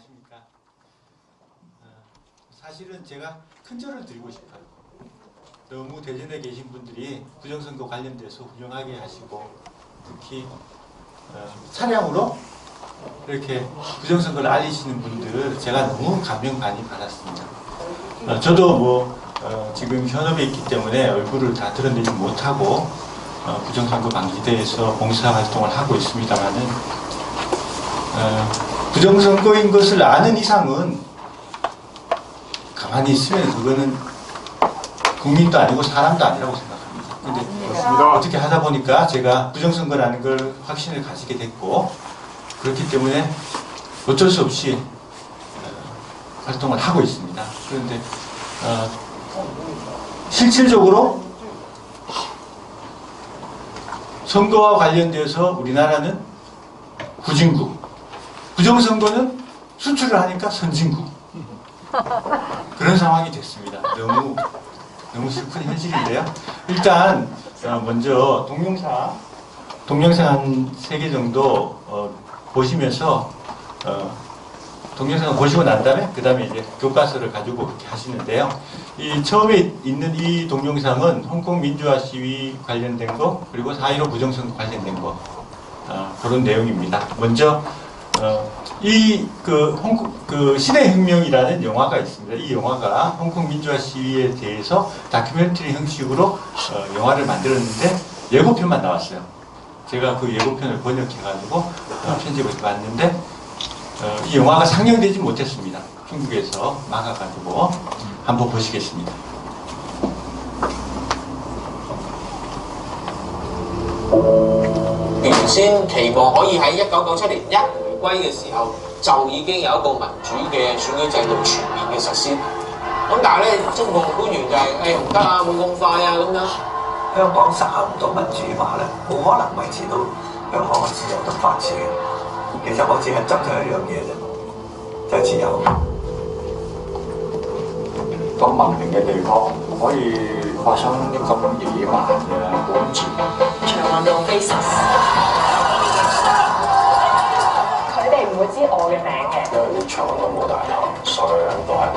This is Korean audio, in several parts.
안녕하십니까. 사실은 제가 큰 절을 드리고 싶어요. 너무 대전에 계신 분들이 부정선거 관련돼서 훌륭하게 하시고 특히 차량으로 이렇게 부정선거를 알리시는 분들 제가 너무 감명 많이 받았습니다. 저도 지금 현업에 있기 때문에 얼굴을 다 드러내지 못하고 부정선거 방지대에서 봉사활동을 하고 있습니다만은 부정선거인 것을 아는 이상은 가만히 있으면 그거는 국민도 아니고 사람도 아니라고 생각합니다. 근데 어떻게 하다 보니까 제가 부정선거라는 걸 확신을 가지게 됐고 그렇기 때문에 어쩔 수 없이 활동을 하고 있습니다. 그런데 실질적으로 선거와 관련돼서 우리나라는 후진국, 부정선거는 수출을 하니까 선진국 그런 상황이 됐습니다. 너무 슬픈 현실인데요. 일단 먼저 동영상 한 3개 정도 보시면서 동영상을 보시고 난 다음에 그 다음에 이제 교과서를 가지고 그렇게 하시는데요. 이 처음에 있는 이 동영상은 홍콩 민주화 시위 관련된 거 그리고 4.15 부정선거 관련된 거 그런 내용입니다. 먼저 시대혁명이라는 영화가 있습니다. 이 영화가 홍콩 민주화 시위에 대해서 다큐멘터리 형식으로 영화를 만들었는데 예고편만 나왔어요. 제가 그 예고편을 번역해가지고 편집을 해봤는데 이 영화가 상영되지 못했습니다. 중국에서 막아가지고 한번 보시겠습니다. 原先期望可以喺1997年一回歸嘅時候就已經有一個民主嘅選舉制度全面嘅實施。咁但係咧，中共官員就係唔得啊，冇咁快啊咁樣。香港實行唔到民主化咧，冇可能維持到香港嘅自由同法治嘅。其實我只係爭取一樣嘢啫，就係自由。咁文明嘅地方可以發生啲咁野蠻嘅管治。長運動非實。佢哋唔會知我嘅名嘅。因為啲長運動冇大頭，所有人都係攞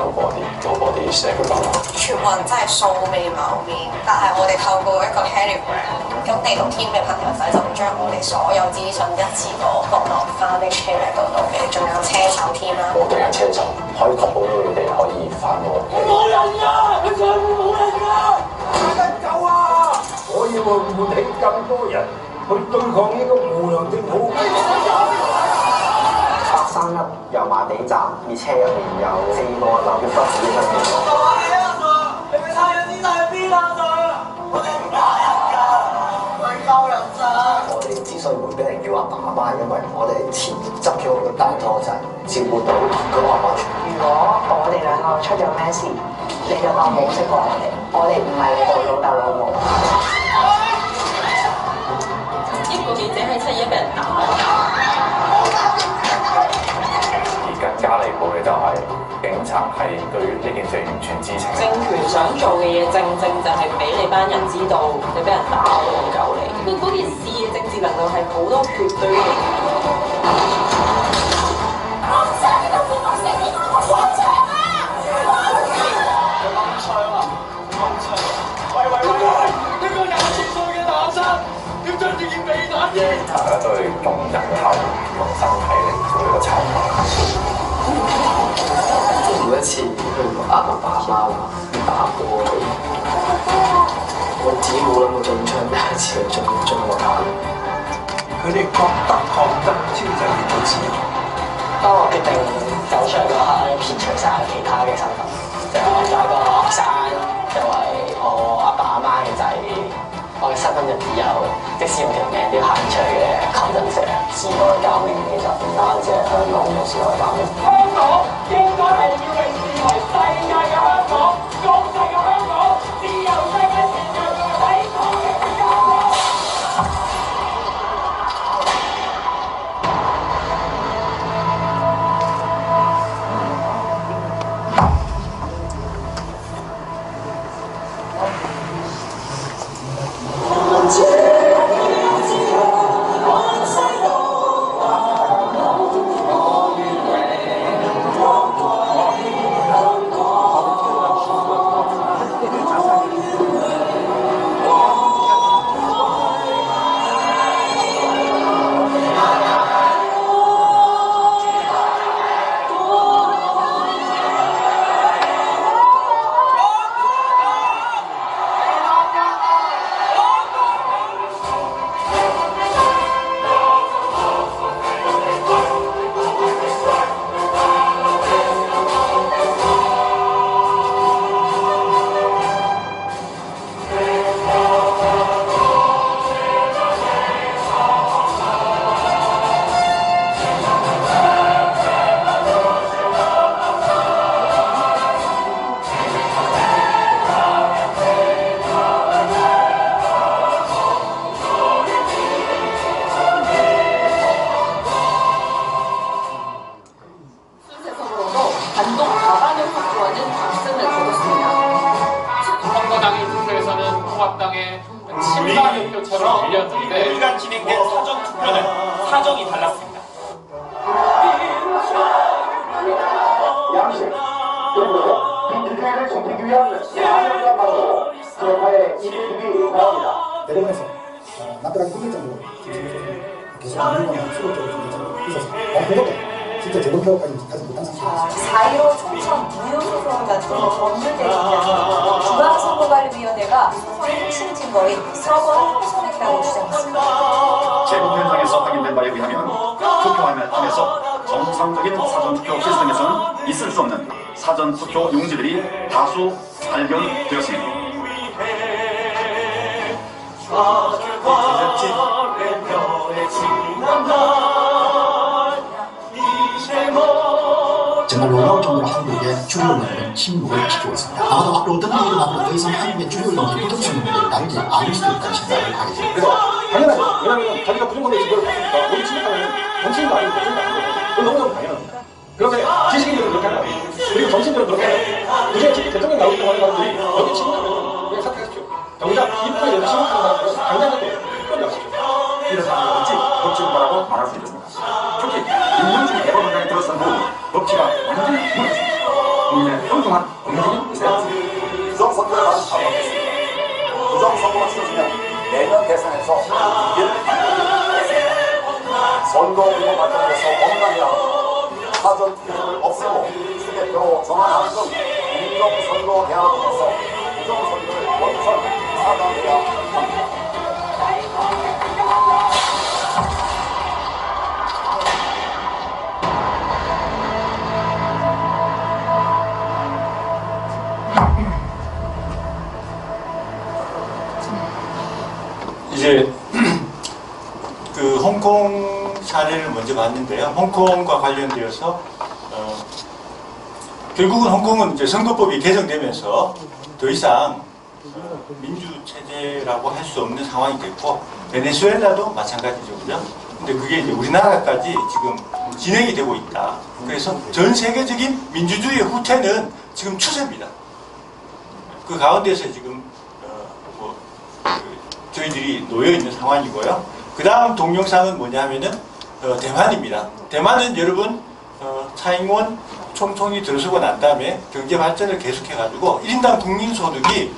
啲社區運動。全運真係素未謀面，但係我哋透過一個 Telegram， 咁地圖 team 嘅朋友仔就會將我哋所有資訊一次過落翻啲 Telegram 嗰度嘅，仲有車手 team 啦。我哋係車手，可以確保到你哋可以翻到屋企。冇人㗎，佢上面冇人㗎，快啲走啊！我要喚起更多人去對抗呢個無良政府。白山粒油麻地站列車入面有4個流血不止嘅傷者。你咪太陽先生去邊啊？我哋唔救人㗎，我哋救人咋？我哋之所以會俾人叫阿爸阿媽，因為我哋前執咗好多大拖仔，照顧到佢安唔安全。如果我哋兩個出咗咩事，你就當冇識過我哋唔係你個老豆老母。一個記者喺7·11俾人打。而更加離譜嘅就係警察係對呢件事完全知情。政權想做嘅嘢，正就係俾你班人知道你俾人打我救你。嗰件事嘅政治能量係好多絕對嘅。大家都係用人頭、用身體嚟做呢個籌碼。每一次去呃阿爸阿媽話打過佢，我自己冇諗過中槍，第一次去中我打。佢哋覺得抗爭先就係到自由。當我決定走出嚟嗰刻咧，撇除晒其他嘅身份，就係一個學生，作為我阿爸阿媽嘅仔。我嘅身份就只有，即使用條命都要行出去嘅抗爭者。時代革命其實唔單止係香港嘅時代革命。香港應該係要被視為世界嘅香港，國際嘅香港，自由世界前途抵抗嘅香港。 전사대표처럼 우리가 진행된 사전 투표는 사정이 달랐습니다. 양식 그리고 빈티를 지키기 위한 사정과 정파의 이익이 나옵니다. 대법원에서 납득하기 힘들 정도로 계속 민주당과 수록적으로 좀 있어서 그것도 실제 재검표까지 가지 못한 상태입니다. 4.15 총선 무효소송 같은 법률들이 있는데 중앙선거관리위원회가 소송의 핵심 증거인 서버를 훼손했다고 주장했습니다. 재검 현장에서 확인된 바에 의하면 투표함을 통해서 정상적인 사전투표 시스템에서는 있을 수 없는 사전투표 용지들이 다수 발견되었습니다. 정말 놀라울 정도로 한국의 주류 언론은 침묵을 지키고 있습니다. 아마도 앞으로 어떤 일이 일어나도 더 이상 한국의 주류 언론이 믿을 수 있는 일을 다루지 않을 수도 있다는 생각을 하게 됩니다. 그래서 당연하죠. 왜냐하면 자기가 부정선거에 지도를 봤으니까 우리 침묵하면 정치인도 아니고 정치인도 아니고 그건 너무너무 당연합니다. 그런데 지식인들은 그렇게 하는 거예요. 그리고 정치인들은 그렇게 하는 거예요. 굳이 특히 대통령 나오기 하는 사람들이 여기 침묵하면 그냥 사퇴하십시오. 정작 이분에 대해서 침묵하는 사람들은 당장은 끌려가십시오. 이런 사람이 어찌 법치국가라고 말할 수 있겠습니까? 특히 민주주의 대법원장이 들어선 후 법치가 완전히 무너졌습니다. 국민의 평등한 공정이 있어야 합니다. 부정선거를 받은 사람겠습니다. 부정선거가 치러지면 내년 대선에서 이기를 선거 운동 과정에서 엉망이야 사전 투표를 없애고 수개표로 전환하는 등 공정선거 대안에서 부정선거를 원천 차단해야 합니다. 이제 그 홍콩 사례를 먼저 봤는데요. 홍콩과 관련되어서 결국은 홍콩은 이제 선거법이 개정되면서 더 이상 민주 체제라고 할 수 없는 상황이 됐고 베네수엘라도 마찬가지죠, 그죠? 근데 그게 이제 우리나라까지 지금 진행이 되고 있다. 그래서 전 세계적인 민주주의의 후퇴는 지금 추세입니다. 그 가운데서 지금 저희들이 놓여 있는 상황이고요. 그 다음 동영상은 뭐냐 하면은 대만입니다. 대만은 여러분 차잉원 총통이 들어서고 난 다음에 경제 발전을 계속해가지고 1인당 국민소득이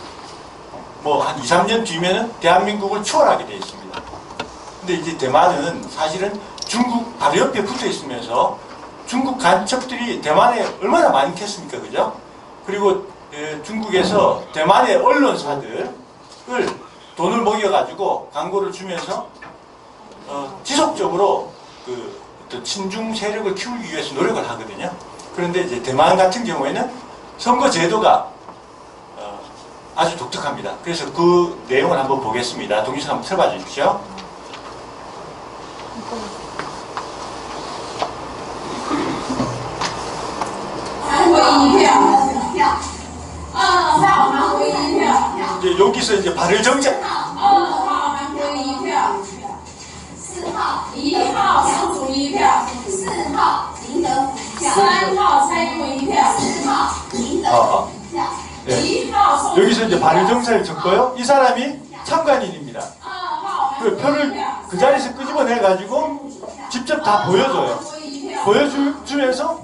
뭐 한 2, 3년 뒤면은 대한민국을 추월하게 되어 있습니다. 근데 이제 대만은 사실은 중국 바로 옆에 붙어 있으면서 중국 간첩들이 대만에 얼마나 많겠습니까, 그죠? 그리고 중국에서 대만의 언론사들을 돈을 먹여가지고 광고를 주면서 지속적으로 그 친중 세력을 키우기 위해서 노력을 하거든요. 그런데 이제 대만 같은 경우에는 선거 제도가 아주 독특합니다. 그래서 그 내용을 한번 보겠습니다. 동영상 한번 틀어봐 주십시오. 이제 여기서 이제 발을 정작. 2号韩国1票，4号1号杨祖1票，4号林德福1票，3号蔡英文1票，4号林德福1票，1号 여기서 이제 발의 정사를 적고요. 이 사람이 참관인입니다. 그 표를 그 자리에서 끄집어내 가지고 직접 다 보여줘요. 보여주면서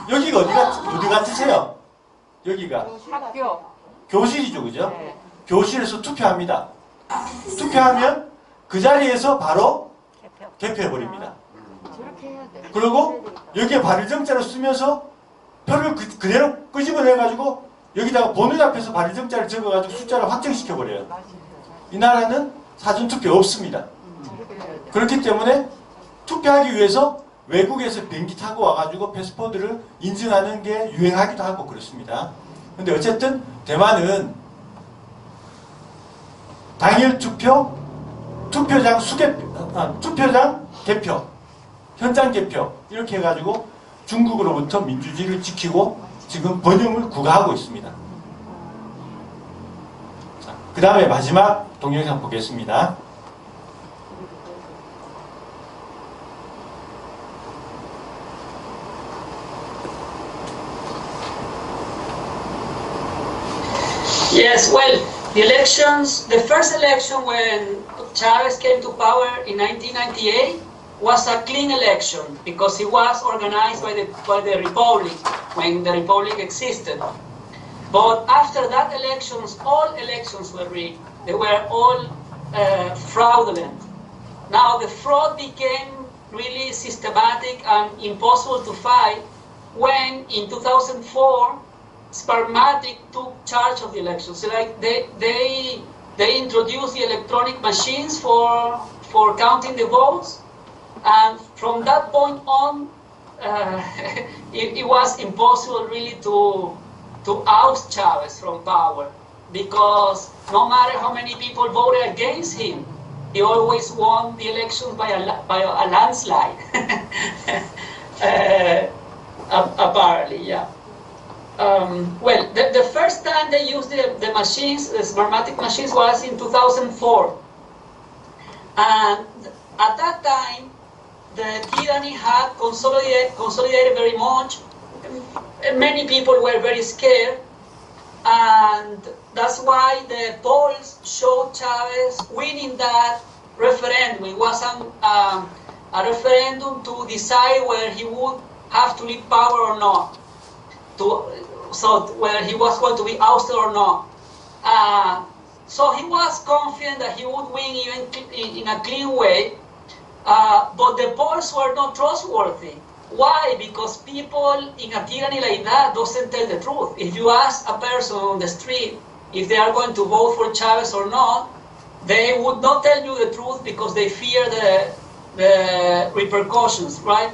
여기가 어디 같으세요? 여기가 학교. 교실이죠, 그죠? 교실에서 투표합니다. 투표하면 그 자리에서 바로 개표해버립니다. 그리고 여기에 발의 정자를 쓰면서 표를 그대로 끄집어내가지고 여기다가 번호 앞에서 발의 정자를 적어가지고 숫자를 확정시켜버려요. 이 나라는 사전투표 없습니다. 그렇기 때문에 투표하기 위해서 외국에서 비행기 타고 와가지고 패스포드를 인증하는 게 유행하기도 하고 그렇습니다. 근데 어쨌든 대만은 당일 투표, 투표장 개표, 현장 개표 이렇게 해가지고 중국으로부터 민주주의를 지키고 지금 번영을 구가하고 있습니다. 그 다음에 마지막 동영상 보겠습니다. Yes, well, The elections, the first election when Chavez came to power in 1998 was a clean election because it was organized by the Republic when the Republic existed. But after that elections, all elections were rigged. They were all fraudulent. Now the fraud became really systematic and impossible to fight when in 2004 Sparmatic took charge of the elections. So like they introduced the electronic machines for counting the votes, and from that point on, it was impossible really to oust Chavez from power, because no matter how many people voted against him, he always won the elections by a landslide. Apparently, yeah. Well, the first time they used the machines, the Smartmatic machines, was in 2004. And at that time, the tyranny had consolidated very much. Many people were very scared. And that's why the polls showed Chavez winning that referendum. It wasn't a referendum to decide whether he would have to leave power or not. So whether he was going to be ousted or not. So he was confident that he would win even in a clean way, but the polls were not trustworthy. Why? Because people in a tyranny like that doesn't tell the truth. If you ask a person on the street if they are going to vote for Chavez or not, they would not tell you the truth because they fear the repercussions, right?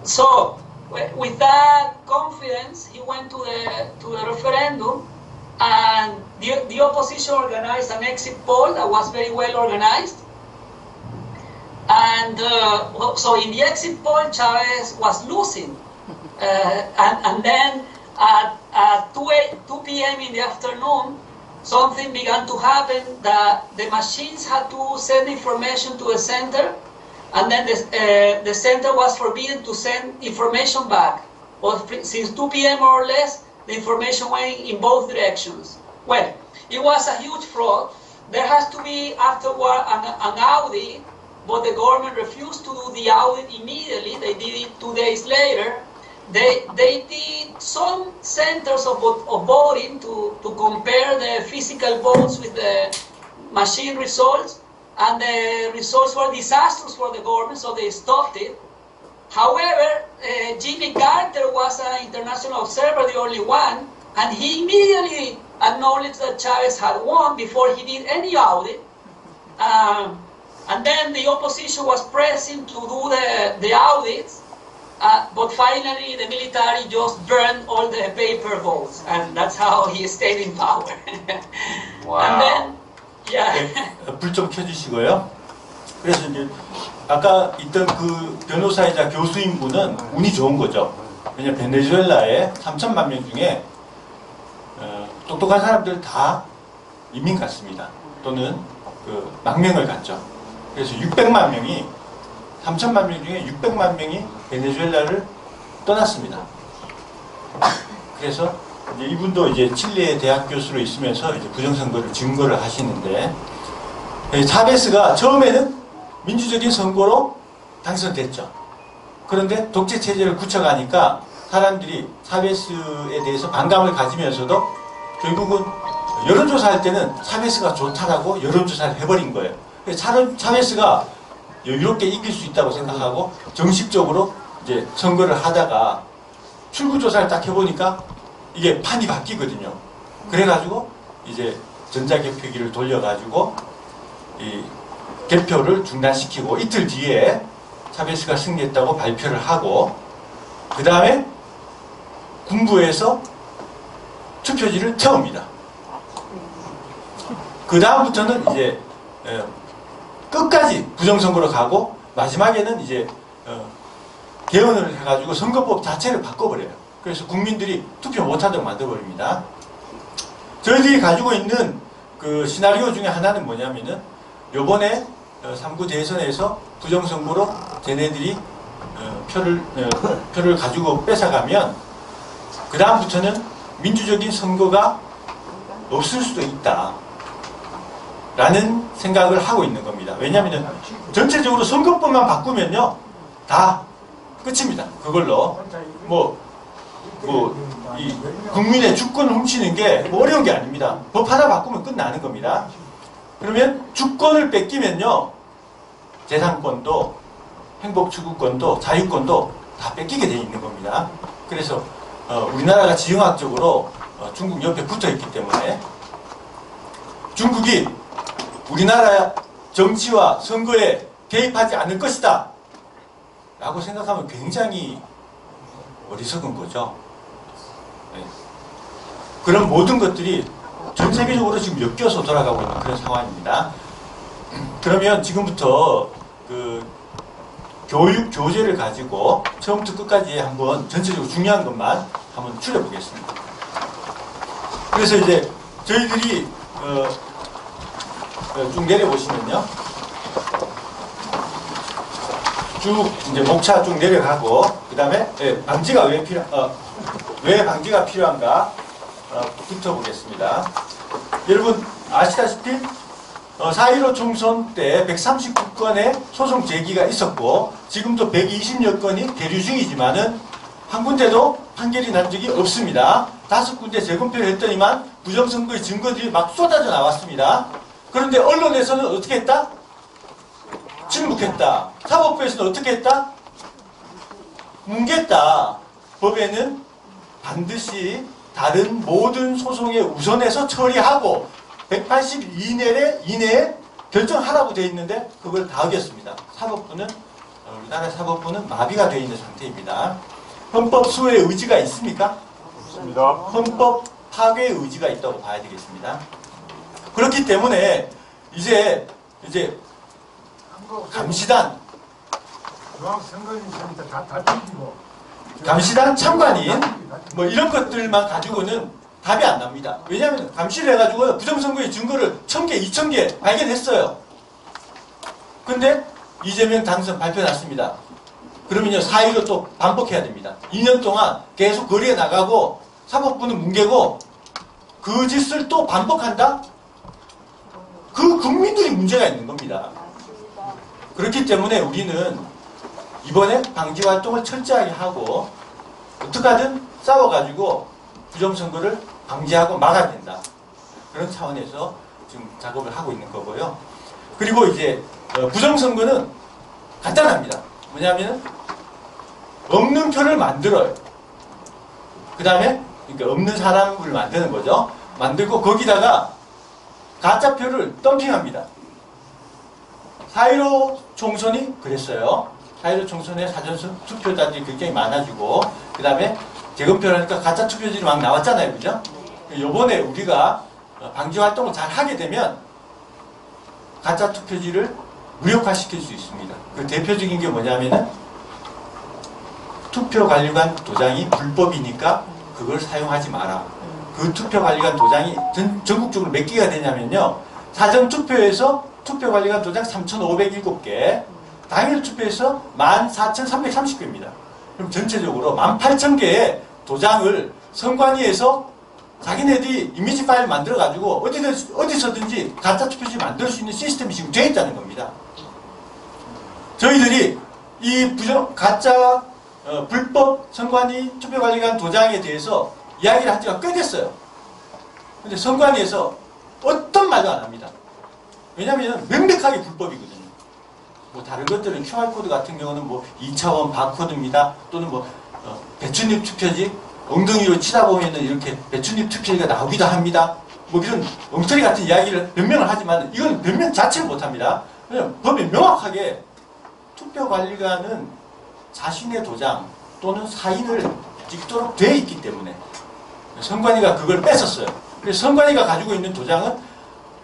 So with that confidence, he went to the referendum, and the opposition organized an exit poll that was very well organized. And so in the exit poll, Chavez was losing. And then at 2 p.m. in the afternoon, something began to happen, that the machines had to send information to the center, and then the center was forbidden to send information back. But since 2 p.m. more or less, the information went in both directions. Well, it was a huge fraud. There has to be afterward an audit, but the government refused to do the audit immediately. They did it 2 days later. They did some centers of voting to compare the physical votes with the machine results, and the results were disastrous for the government, so they stopped it. However, Jimmy Carter was an international observer, the only one, and he immediately acknowledged that Chavez had won before he did any audit. And then the opposition was pressing to do the audits, but finally the military just burned all the paper votes, and that's how he stayed in power. Wow. And then, yeah. 불 좀 켜주시고요. 그래서 이제 아까 있던 그 변호사이자 교수인 분은 운이 좋은 거죠. 왜냐면 베네수엘라에 3천만 명 중에 똑똑한 사람들 다 이민 갔습니다. 또는 그 망명을 갔죠. 그래서 600만 명이 3천만 명 중에 600만 명이 베네수엘라를 떠났습니다. 그래서 이제 이분도 이제 칠레 대학 교수로 있으면서 이제 부정선거를 증거를 하시는데, 차베스가 처음에는 민주적인 선거로 당선됐죠. 그런데 독재 체제를 굳혀가니까 사람들이 차베스에 대해서 반감을 가지면서도 결국은 여론조사할 때는 차베스가 좋다라고 여론조사를 해버린 거예요. 차베스가 여유롭게 이길 수 있다고 생각하고 정식적으로 이제 선거를 하다가 출구조사를 딱 해보니까 이게 판이 바뀌거든요. 그래가지고 이제 전자개표기를 돌려가지고 이 개표를 중단시키고 이틀 뒤에 차베스가 승리했다고 발표를 하고, 그 다음에 군부에서 투표지를 태웁니다. 그 다음부터는 이제 끝까지 부정선거로 가고, 마지막에는 이제 개헌을 해가지고 선거법 자체를 바꿔버려요. 그래서 국민들이 투표 못하도록 만들어버립니다. 저희들이 가지고 있는 그 시나리오 중에 하나는 뭐냐면은, 요번에 3구 대선에서 부정선거로 쟤네들이 표를 가지고 뺏어가면 그 다음부터는 민주적인 선거가 없을 수도 있다. 라는 생각을 하고 있는 겁니다. 왜냐하면 전체적으로 선거법만 바꾸면요 다 끝입니다. 그걸로 이 국민의 주권을 훔치는 게 뭐 어려운 게 아닙니다. 법 하나 바꾸면 끝나는 겁니다. 그러면 주권을 뺏기면요 재산권도 행복추구권도 자유권도 다 뺏기게 돼 있는 겁니다. 그래서 우리나라가 지형학적으로 중국 옆에 붙어 있기 때문에 중국이 우리나라 정치와 선거에 개입하지 않을 것이다 라고 생각하면 굉장히 어리석은 거죠. 네. 그런 모든 것들이 전 세계적으로 지금 엮여서 돌아가고 있는 그런 상황입니다. 그러면 지금부터 그 교육 교재를 가지고 처음부터 끝까지 한번 전체적으로 중요한 것만 한번 추려보겠습니다. 그래서 이제 저희들이 쭉 내려보시면요. 쭉 이제 목차 쭉 내려가고 그 다음에 방지가 왜 방지가 필요한가 붙어보겠습니다. 여러분 아시다시피 4.15 총선 때 139건의 소송 제기가 있었고 지금도 120여 건이 계류 중이지만은 한 군데도 판결이 난 적이 없습니다. 5군데 재검표를 했더니만 부정선거의 증거들이 막 쏟아져 나왔습니다. 그런데 언론에서는 어떻게 했다? 침묵했다. 사법부에서는 어떻게 했다? 뭉갰다. 법에는 반드시 다른 모든 소송에 우선해서 처리하고 180일 이내에 결정하라고 되어 있는데 그걸 다 어겼습니다. 우리나라 사법부는 마비가 되어 있는 상태입니다. 헌법 수호의 의지가 있습니까? 없습니다. 헌법 파괴의 의지가 있다고 봐야 되겠습니다. 그렇기 때문에 이제 감시단 참관인 뭐 이런 것들만 가지고는 답이 안 납니다. 왜냐하면 감시를 해가지고 부정선거의 증거를 1000개, 2000개 발견했어요. 근데 이재명 당선 발표났습니다. 그러면요 4.15 또 반복해야 됩니다. 2년 동안 계속 거리에 나가고 사법부는 뭉개고 그 짓을 또 반복한다? 그 국민들이 문제가 있는 겁니다. 그렇기 때문에 우리는 이번에 방지 활동을 철저하게 하고 어떻게 하든 싸워가지고 부정선거를 방지하고 막아야 된다. 그런 차원에서 지금 작업을 하고 있는 거고요. 그리고 이제 부정선거는 간단합니다. 뭐냐면 없는 표를 만들어요. 그 다음에 그러니까 없는 사람을 만드는 거죠. 만들고 거기다가 가짜표를 덤핑합니다. 4.15 총선이 그랬어요. 4.15 총선에 사전투표자들이 굉장히 많아지고 그 다음에 재검표를 하니까 가짜 투표지들이 막 나왔잖아요. 그죠? 요번에 우리가 방지 활동을 잘 하게 되면 가짜 투표지를 무력화시킬 수 있습니다. 그 대표적인 게 뭐냐면은 투표관리관 도장이 불법이니까 그걸 사용하지 마라. 그 투표관리관 도장이 전국적으로 몇 개가 되냐면요. 사전투표에서 투표관리관 도장 3,507개, 당일 투표에서 14,330개입니다. 그럼 전체적으로 18,000개의 도장을 선관위에서 자기네들이 이미지 파일 만들어가지고 어디서든지 가짜 투표지 만들 수 있는 시스템이 지금 되어 있다는 겁니다. 저희들이 이 가짜 불법 선관위 투표관리관 도장에 대해서 이야기를 한 지가 꽤 됐어요. 근데 선관위에서 어떤 말도 안 합니다. 왜냐하면 명백하게 불법이거든요. 뭐 다른 것들은 QR코드 같은 경우는 뭐 2차원 바코드입니다. 또는 뭐 배춧잎 투표지 엉덩이로 치다 보면은 이렇게 배춧잎 투표지가 나오기도 합니다. 뭐 이런 엉터리 같은 이야기를 변명을 하지만 이건 변명 자체를 못합니다. 왜냐하면 법이 명확하게 투표관리관은 자신의 도장 또는 사인을 찍도록 되어 있기 때문에 선관위가 그걸 뺏었어요. 그래서 선관위가 가지고 있는 도장은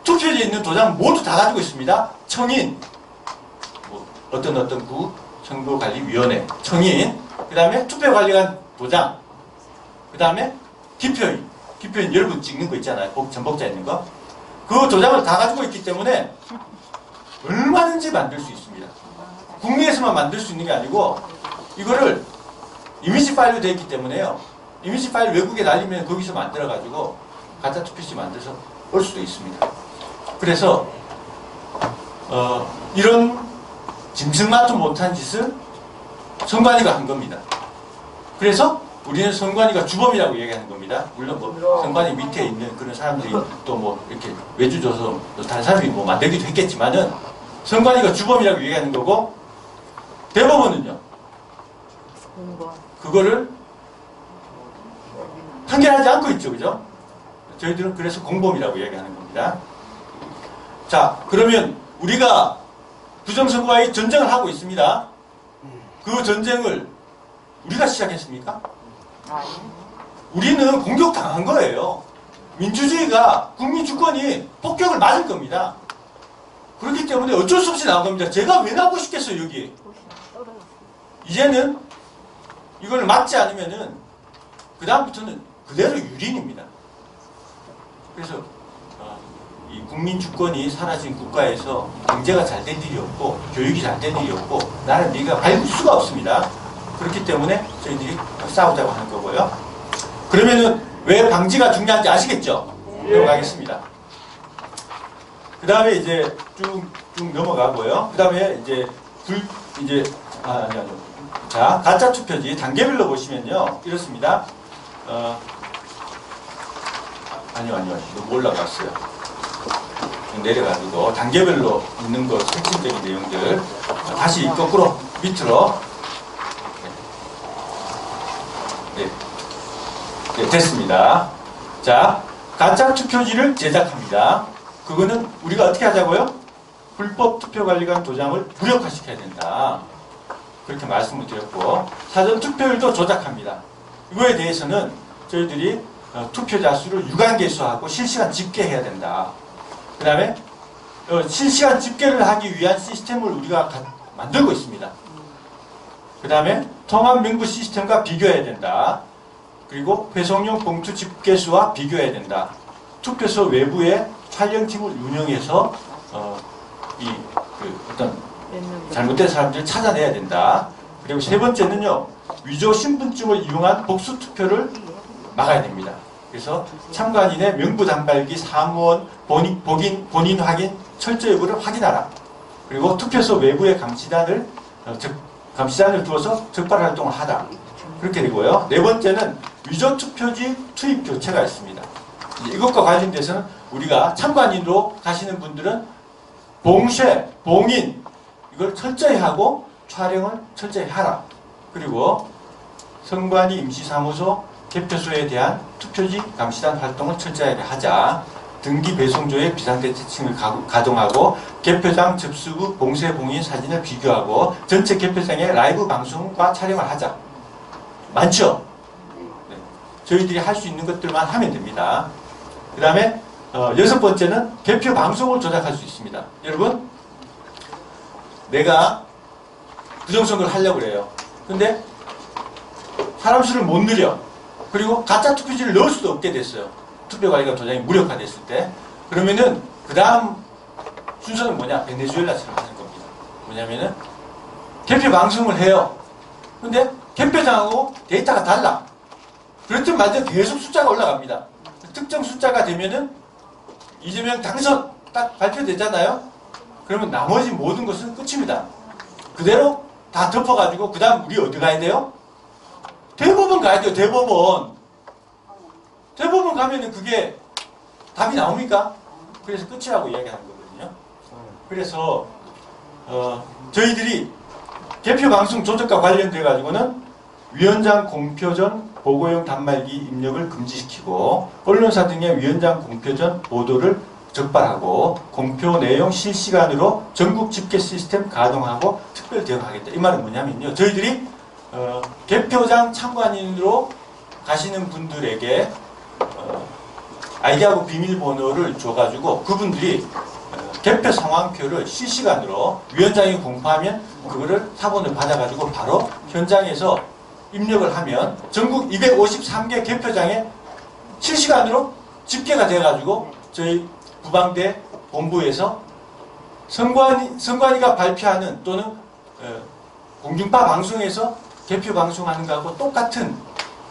투표지에 있는 도장 모두 다 가지고 있습니다. 청인, 뭐 어떤 구 선거관리위원회, 청인, 그 다음에 투표관리관 도장, 그 다음에 기표인 여러분 찍는 거 있잖아요. 전복자 있는 거. 그 도장을 다 가지고 있기 때문에 얼마든지 만들 수 있습니다. 국내에서만 만들 수 있는 게 아니고 이거를 이미지 파일로 되어 있기 때문에요. 이미지 파일 외국에 날리면 거기서 만들어가지고 가짜 투표지 만들어서 올 수도 있습니다. 그래서 이런 짐승만도 못한 짓을 선관위가 한 겁니다. 그래서 우리는 선관위가 주범이라고 얘기하는 겁니다. 물론 뭐 선관위 밑에 있는 그런 사람들이 또 뭐 이렇게 외주 줘서 다른 사람이 뭐 만들기도 했겠지만은 선관위가 주범이라고 얘기하는 거고, 대법원은요 그거를 판결하지 않고 있죠, 그죠? 저희들은 그래서 공범이라고 얘기하는 겁니다. 자, 그러면 우리가 부정선거와의 전쟁을 하고 있습니다. 그 전쟁을 우리가 시작했습니까? 우리는 공격당한 거예요. 민주주의가, 국민 주권이 폭격을 맞을 겁니다. 그렇기 때문에 어쩔 수 없이 나온 겁니다. 제가 왜 나오고 싶겠어요, 여기. 이제는 이걸 막지 않으면은 그 다음부터는 그대로 유린입니다. 그래서 이 국민 주권이 사라진 국가에서 경제가 잘 된 일이 없고 교육이 잘 된 일이 없고 나는 네가 밟을 수가 없습니다. 그렇기 때문에 저희들이 싸우자고 하는 거고요. 그러면은 왜 방지가 중요한지 아시겠죠? 넘어가겠습니다. 그 다음에 이제 쭉 넘어가고요. 그 다음에 이제 아니요. 자, 가짜 투표지 단계별로 보시면요 이렇습니다. 아니요. 너무 올라갔어요. 내려가지고 단계별로 있는 것 핵심적인 내용들 다시 거꾸로 밑으로 네, 됐습니다. 자, 가짜 투표지를 제작합니다. 그거는 우리가 어떻게 하자고요? 불법 투표관리관 도장을 무력화시켜야 된다. 그렇게 말씀을 드렸고, 사전 투표율도 조작합니다. 이거에 대해서는 저희들이 투표자 수를 유관계수하고 실시간 집계해야 된다. 그 다음에 실시간 집계를 하기 위한 시스템을 우리가 만들고 있습니다. 그 다음에 통합명부 시스템과 비교해야 된다. 그리고 배송용 봉투 집계수와 비교해야 된다. 투표소 외부에 촬영팀을 운영해서 어떤 잘못된 사람들을 찾아내야 된다. 그리고 세 번째는요, 위조 신분증을 이용한 복수 투표를 막아야 됩니다. 그래서 참관인의 명부 단발기, 사무원, 본인 확인, 철저 여부를 확인하라. 그리고 투표소 외부에 감시단을 두어서 적발 활동을 하라. 그렇게 되고요. 네 번째는 위조 투표지 투입 교체가 있습니다. 이것과 관련돼서는 우리가 참관인으로 가시는 분들은 봉쇄, 봉인 이걸 철저히 하고 촬영을 철저히 하라. 그리고 선관위 임시사무소 개표소에 대한 투표지 감시단 활동을 철저하게 하자. 등기 배송조의 비상대책층을 가동하고 개표장 접수, 봉쇄, 봉인 사진을 비교하고 전체 개표장의 라이브 방송과 촬영을 하자. 많죠? 네. 저희들이 할 수 있는 것들만 하면 됩니다. 그 다음에 여섯 번째는 개표 방송을 조작할 수 있습니다. 여러분, 내가 부정선거를 하려고 그래요. 근데 사람 수를 못 늘려. 그리고 가짜 투표지를 넣을 수도 없게 됐어요. 투표관리관 도장이 무력화됐을 때. 그러면은 그 다음 순서는 뭐냐? 베네수엘라처럼 하는 겁니다. 뭐냐면은 개표 방송을 해요. 근데 개표장하고 데이터가 달라. 그렇든 말든 계속 숫자가 올라갑니다. 특정 숫자가 되면은 이재명 당선 딱 발표되잖아요. 그러면 나머지 모든 것은 끝입니다. 그대로 다 덮어가지고 그 다음 우리 어디 가야 돼요? 대법원 가야 돼요. 대법원 가면은 그게 답이 나옵니까? 그래서 끝이라고 이야기하는 거거든요. 그래서 저희들이 개표 방송 조작과 관련돼 가지고는 위원장 공표 전 보고용 단말기 입력을 금지시키고 언론사 등의 위원장 공표 전 보도를 적발하고 공표 내용 실시간으로 전국 집계 시스템 가동하고 특별 대응하겠다. 이 말은 뭐냐면요. 저희들이 개표장 참관인으로 가시는 분들에게 아이디하고 비밀번호를 줘가지고 그분들이 개표 상황표를 실시간으로 위원장이 공포하면 그거를 사본을 받아가지고 바로 현장에서 입력을 하면 전국 253개 개표장에 실시간으로 집계가 돼가지고 저희 부방대 본부에서 선관위가 발표하는 또는 공중파 방송에서 개표 방송하는 것하고 똑같은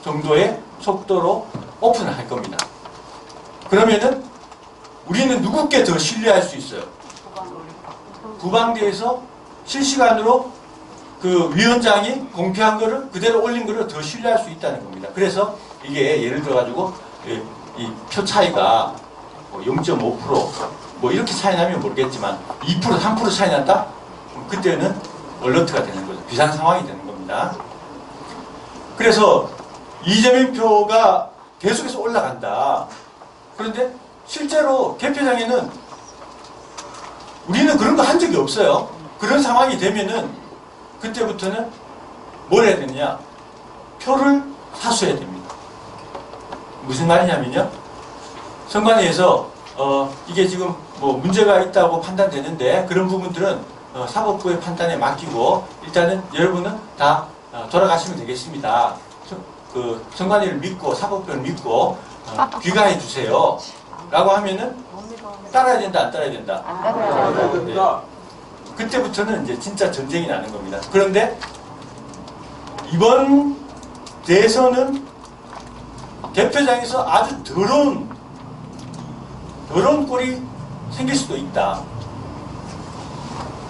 정도의 속도로 오픈을 할 겁니다. 그러면은 우리는 누구께 더 신뢰할 수 있어요? 부방대에서 실시간으로 그 위원장이 공표한 거를 그대로 올린 거를 더 신뢰할 수 있다는 겁니다. 그래서 이게 예를 들어가지고 이 표 차이가 뭐 0.5% 뭐 이렇게 차이 나면 모르겠지만 2% 3% 차이 났다? 그때는 얼러트가 되는 거죠. 비상 상황이 되는 겁니다. 그래서 이재명 표가 계속해서 올라간다. 그런데 실제로 개표장에는 우리는 그런 거 한 적이 없어요. 그런 상황이 되면은 그때부터는 뭘 해야 되느냐? 표를 사수해야 됩니다. 무슨 말이냐면요. 선관위에서 이게 지금 뭐 문제가 있다고 판단되는데 그런 부분들은 사법부의 판단에 맡기고 일단은 여러분은 다 돌아가시면 되겠습니다. 그 선관위를 믿고 사법부를 믿고 귀가해 주세요. 라고 하면은 따라야 된다, 안 따라야 된다? 네. 그때부터는 이제 진짜 전쟁이 나는 겁니다. 그런데 이번 대선은 개표장에서 아주 더러운 꼴이 생길 수도 있다.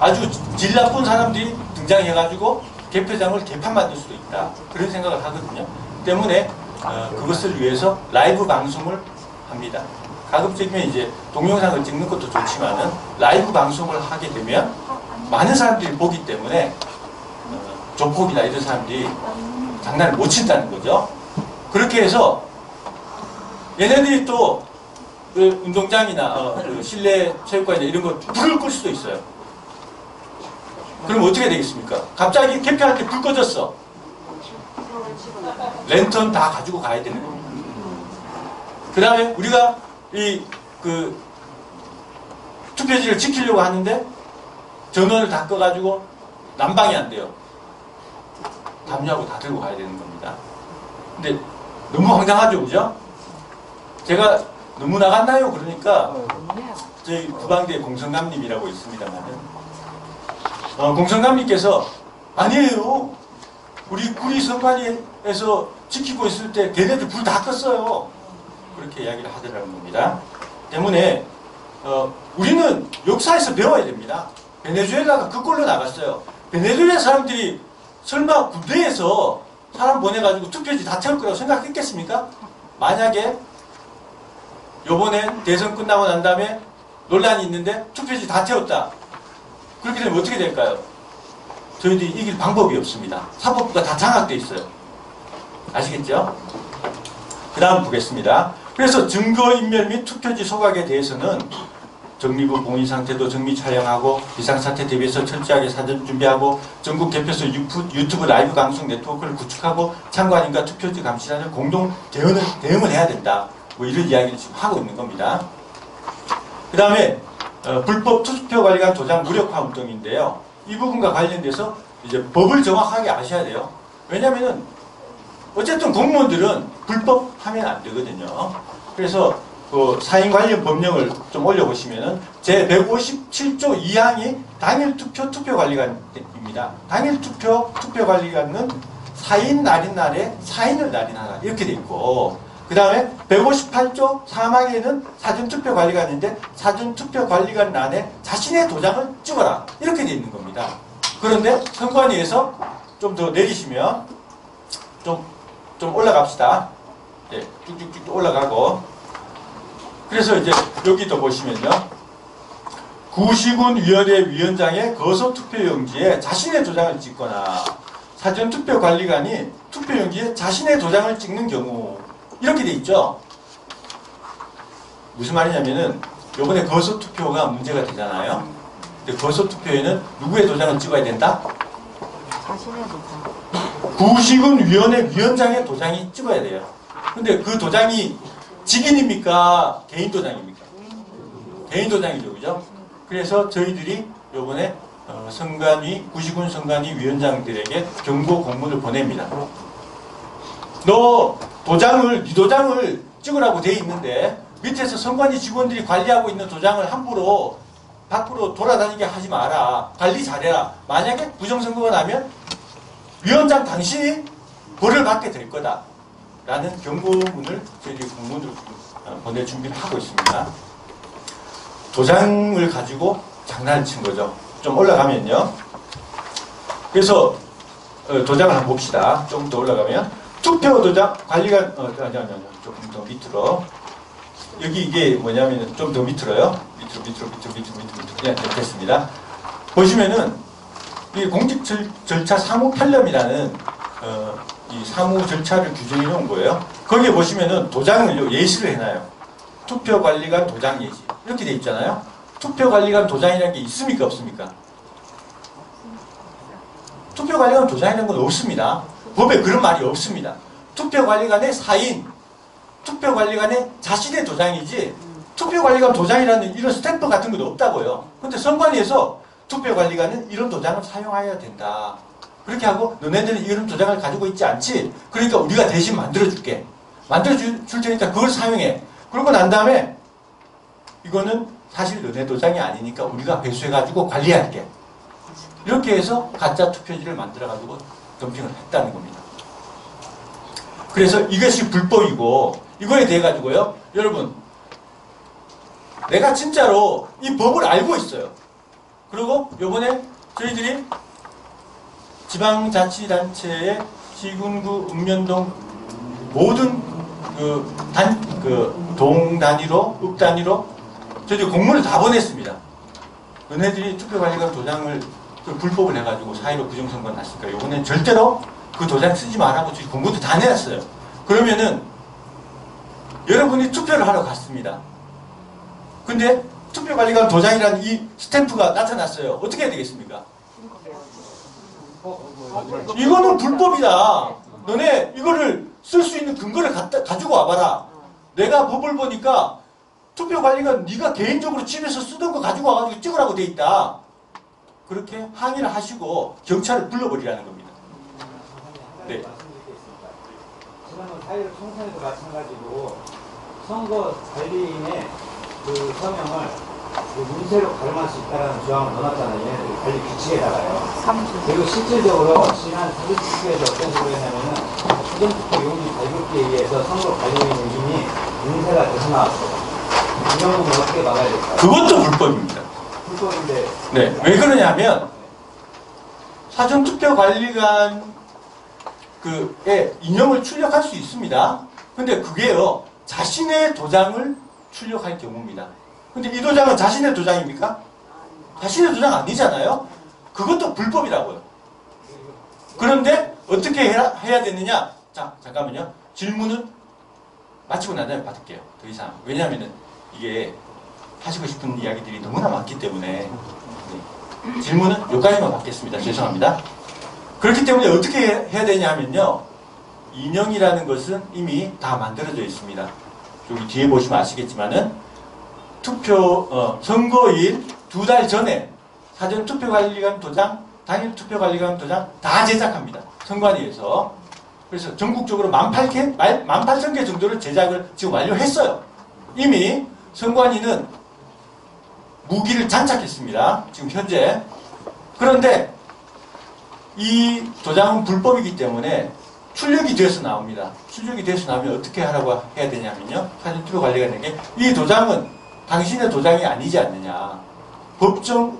아주 질 나쁜 사람들이 등장해가지고 개표장을 개판만들 수도 있다. 그런 생각을 하거든요. 때문에 그것을 위해서 라이브 방송을 합니다. 가급적이면 이제 동영상을 찍는 것도 좋지만은 라이브 방송을 하게 되면 많은 사람들이 보기 때문에 조폭이나 이런 사람들이 장난을 못 친다는 거죠. 그렇게 해서 얘네들이 또 그 운동장이나 그 실내 체육관이나 이런 거 불을 끌 수도 있어요. 그럼 어떻게 되겠습니까? 갑자기 개표할 때 불 꺼졌어. 랜턴 다 가지고 가야 되는 겁니다. 그 다음에 우리가 그 투표지를 지키려고 하는데 전원을 다 꺼가지고 난방이 안 돼요. 담요하고 다 들고 가야 되는 겁니다. 근데 너무 황당하죠, 그죠? 제가 너무 나갔나요? 그러니까 저희 부방대 공성감님이라고 있습니다만은 공성감님께서 아니에요. 우리 구리 선관위에서 지키고 있을 때 걔네들 불 다 껐어요. 그렇게 이야기를 하더라는 겁니다. 때문에 우리는 역사에서 배워야 됩니다. 베네수엘라가 그 꼴로 나갔어요. 베네수엘라 사람들이 설마 군대에서 사람 보내가지고 투표지 다 채울 거라고 생각했겠습니까? 만약에 요번에 대선 끝나고 난 다음에 논란이 있는데 투표지 다 채웠다. 그렇게 되면 어떻게 될까요? 저희들이 이길 방법이 없습니다. 사법부가 다 장악돼 있어요. 아시겠죠? 그 다음 보겠습니다. 그래서 증거인멸 및 투표지 소각에 대해서는 정리부 공인상태도 정밀 촬영하고 비상사태 대비해서 철저하게 사전 준비하고 전국 개표소 유튜브 라이브 방송 네트워크를 구축하고 참관인과 투표지 감시단을 공동 대응을 해야 된다. 뭐 이런 이야기를 지금 하고 있는 겁니다. 그 다음에 불법 투표 관리관 도장 무력화 운동인데요. 이 부분과 관련돼서 이제 법을 정확하게 아셔야 돼요. 왜냐면은 어쨌든 공무원들은 불법 하면 안 되거든요. 그래서 그 사인 관련 법령을 좀 올려보시면은 제157조 2항이 당일 투표 관리관입니다. 당일 투표 관리관은 사인 날인 날에 사인을 날인하라 이렇게 돼 있고, 그 다음에 158조 3항에는 사전투표 관리관인데 사전투표 관리관 안에 자신의 도장을 찍어라 이렇게 돼 있는 겁니다. 그런데 선관위에서 좀 더 내리시면 좀 올라갑시다. 네, 쭉쭉쭉 올라가고, 그래서 이제 여기도 보시면요. 구시군 위원회 위원장의 거소투표용지에 자신의 도장을 찍거나 사전투표관리관이 투표용지에 자신의 도장을 찍는 경우 이렇게 돼 있죠. 무슨 말이냐면은 요번에 거소투표가 문제가 되잖아요. 근데 거소투표에는 누구의 도장을 찍어야 된다? 자신의 도장. 구시군 위원회 위원장의 도장이 찍어야 돼요. 근데 그 도장이 직인입니까? 개인 도장입니까? 개인 도장이죠, 그죠? 그래서 저희들이 요번에 구시군 선관위 위원장들에게 경고 공문을 보냅니다. 너 네 도장을 찍으라고 돼 있는데 밑에서 선관위 직원들이 관리하고 있는 도장을 함부로 밖으로 돌아다니게 하지 마라. 관리 잘해라. 만약에 부정선거가 나면 위원장 당신이 벌을 받게 될 거다. 라는 경고문을 저희들이 공문으로 보낼 준비를 하고 있습니다. 도장을 가지고 장난을 친 거죠. 좀 올라가면요. 그래서 도장을 한번 봅시다. 조금 더 올라가면 투표 도장 관리관 조금 더 밑으로 여기 이게 뭐냐면 좀 더 밑으로요. 밑으로 네, 됐습니다. 보시면은 이 공직 절차 사무 편념이라는 이 사무 절차를 규정해 놓은 거예요. 거기에 보시면은 도장을 예시를 해놔요. 투표관리관 도장 예시 이렇게 돼 있잖아요. 투표관리관 도장이라는 게 있습니까 없습니까? 투표관리관 도장이라는 건 없습니다. 법에 그런 말이 없습니다. 투표관리관의 사인, 투표관리관의 자신의 도장이지 투표관리관 도장이라는 이런 스탬프 같은 것도 없다고요. 그런데 선관위에서 투표관리관은 이런 도장을 사용해야 된다. 그렇게 하고 너네들은 이런 도장을 가지고 있지 않지? 그러니까 우리가 대신 만들어줄게. 만들어줄 테니까 그걸 사용해. 그러고 난 다음에 이거는 사실 너네 도장이 아니니까 우리가 회수해가지고 관리할게. 이렇게 해서 가짜 투표지를 만들어가지고 덤핑을 했다는 겁니다. 그래서 이것이 불법이고 이거에 대해 가지고요. 여러분 내가 진짜로 이 법을 알고 있어요. 그리고 요번에 저희들이 지방자치단체의 시군구 읍면동 모든 동 단위로 읍 단위로 저희들이 공문을 다 보냈습니다. 너네들이 투표관리관 도장을 불법을 해가지고 사회로 부정선거 났으니까 요번엔 절대로 그 도장 쓰지 말라고 저희 공문도 다 내놨어요. 그러면은 여러분이 투표를 하러 갔습니다. 근데 투표관리관 도장이라는 이 스탬프가 나타났어요. 어떻게 해야 되겠습니까? 이거는 불법이다. 너네 이거를 쓸 수 있는 근거를 가지고 와봐라. 내가 법을 보니까 투표관리관 네가 개인적으로 집에서 쓰던 거 가지고 와가지고 찍으라고 돼 있다. 그렇게 항의를 하시고 경찰을 불러버리라는 겁니다. 네. 지난번 4.15 총선에도 마찬가지로 선거 관리인의 그 서명을 그 문체로 가름할 수 있다는 조항을 넣어놨잖아요. 얘네들이 관리 규칙에다가요. 그리고 실질적으로 지난 사전투표에서 어떤 식으로 했냐면은 사전투표 용지 발급기에 의해서 선거 관리인의 이름이 문체가 돼서 나왔어요. 이 경우는 어떻게 막아야 될까요? 그것도 불법입니다. 불법인데. 네. 왜 그러냐면 사전투표관리관의 인형을 출력할 수 있습니다. 근데 그게요. 자신의 도장을 출력할 경우입니다. 근데 이 도장은 자신의 도장입니까? 자신의 도장 아니잖아요? 그것도 불법이라고요. 그런데 어떻게 해야 되느냐? 자, 잠깐만요. 질문은 마치고 난 다음에 받을게요. 더 이상. 왜냐하면 이게 하시고 싶은 이야기들이 너무나 많기 때문에 네. 질문은 여기까지만 받겠습니다. 죄송합니다. 그렇기 때문에 어떻게 해야 되냐 하면요. 인형이라는 것은 이미 다 만들어져 있습니다. 여기 뒤에 보시면 아시겠지만은 선거일 2달 전에 사전투표관리관 도장, 당일 투표관리관 도장 다 제작합니다. 선관위에서. 그래서 전국적으로 18,000개 정도를 제작을 지금 완료했어요. 이미 선관위는 무기를 장착했습니다. 지금 현재. 그런데 이 도장은 불법이기 때문에 출력이 돼서 나옵니다. 출력이 돼서 나오면 어떻게 하라고 해야 되냐면요. 사전투표관리관에게 이 도장은 당신의 도장이 아니지 않느냐.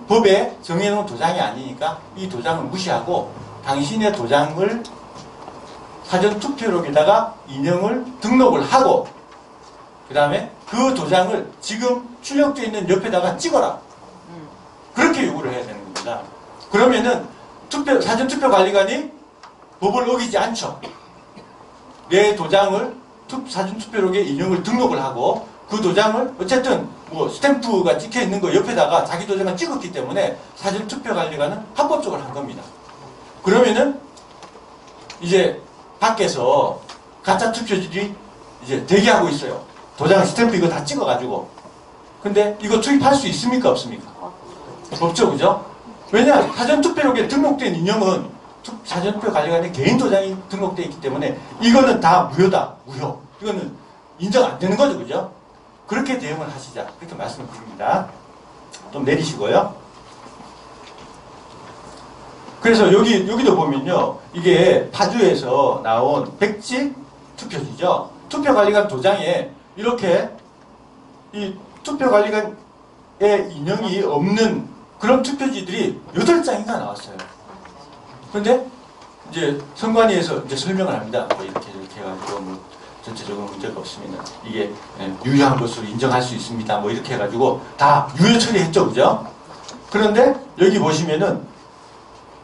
법에 정해놓은 도장이 아니니까 이 도장을 무시하고 당신의 도장을 사전투표록에다가 인형을 등록을 하고 그 다음에 그 도장을 지금 출력되어 있는 옆에다가 찍어라. 그렇게 요구를 해야 되는 겁니다. 그러면은 사전투표관리관이 법을 어기지 않죠. 내 도장을 사전투표록에 인형을 등록을 하고 그 도장을 어쨌든 뭐 스탬프가 찍혀 있는 거 옆에다가 자기 도장을 찍었기 때문에 사전투표관리관은 합법적으로 한 겁니다. 그러면은 이제 밖에서 가짜 투표지들이 이제 대기하고 있어요. 도장 스탬프 이거 다 찍어가지고. 근데 이거 투입할 수 있습니까 없습니까? 없죠, 그죠? 왜냐 사전투표록에 등록된 인형은 사전투표관리관의 개인 도장이 등록되어 있기 때문에 이거는 다 무효다. 무효. 이거는 인정 안 되는 거죠, 그죠? 그렇게 대응을 하시자. 그렇게 말씀을 드립니다. 좀 내리시고요. 그래서 여기도 보면요. 이게 파주에서 나온 백지 투표지죠. 투표관리관 도장에 이렇게 이 투표관리관의 인형이 없는 그런 투표지들이 8장인가 나왔어요. 그런데 이제 선관위에서 이제 설명을 합니다. 뭐 이렇게 해가지고 뭐 전체적으로 문제가 없으면 이게 유효한 것으로 인정할 수 있습니다. 뭐 이렇게 해가지고 다 유효 처리했죠, 그죠? 그런데 여기 보시면은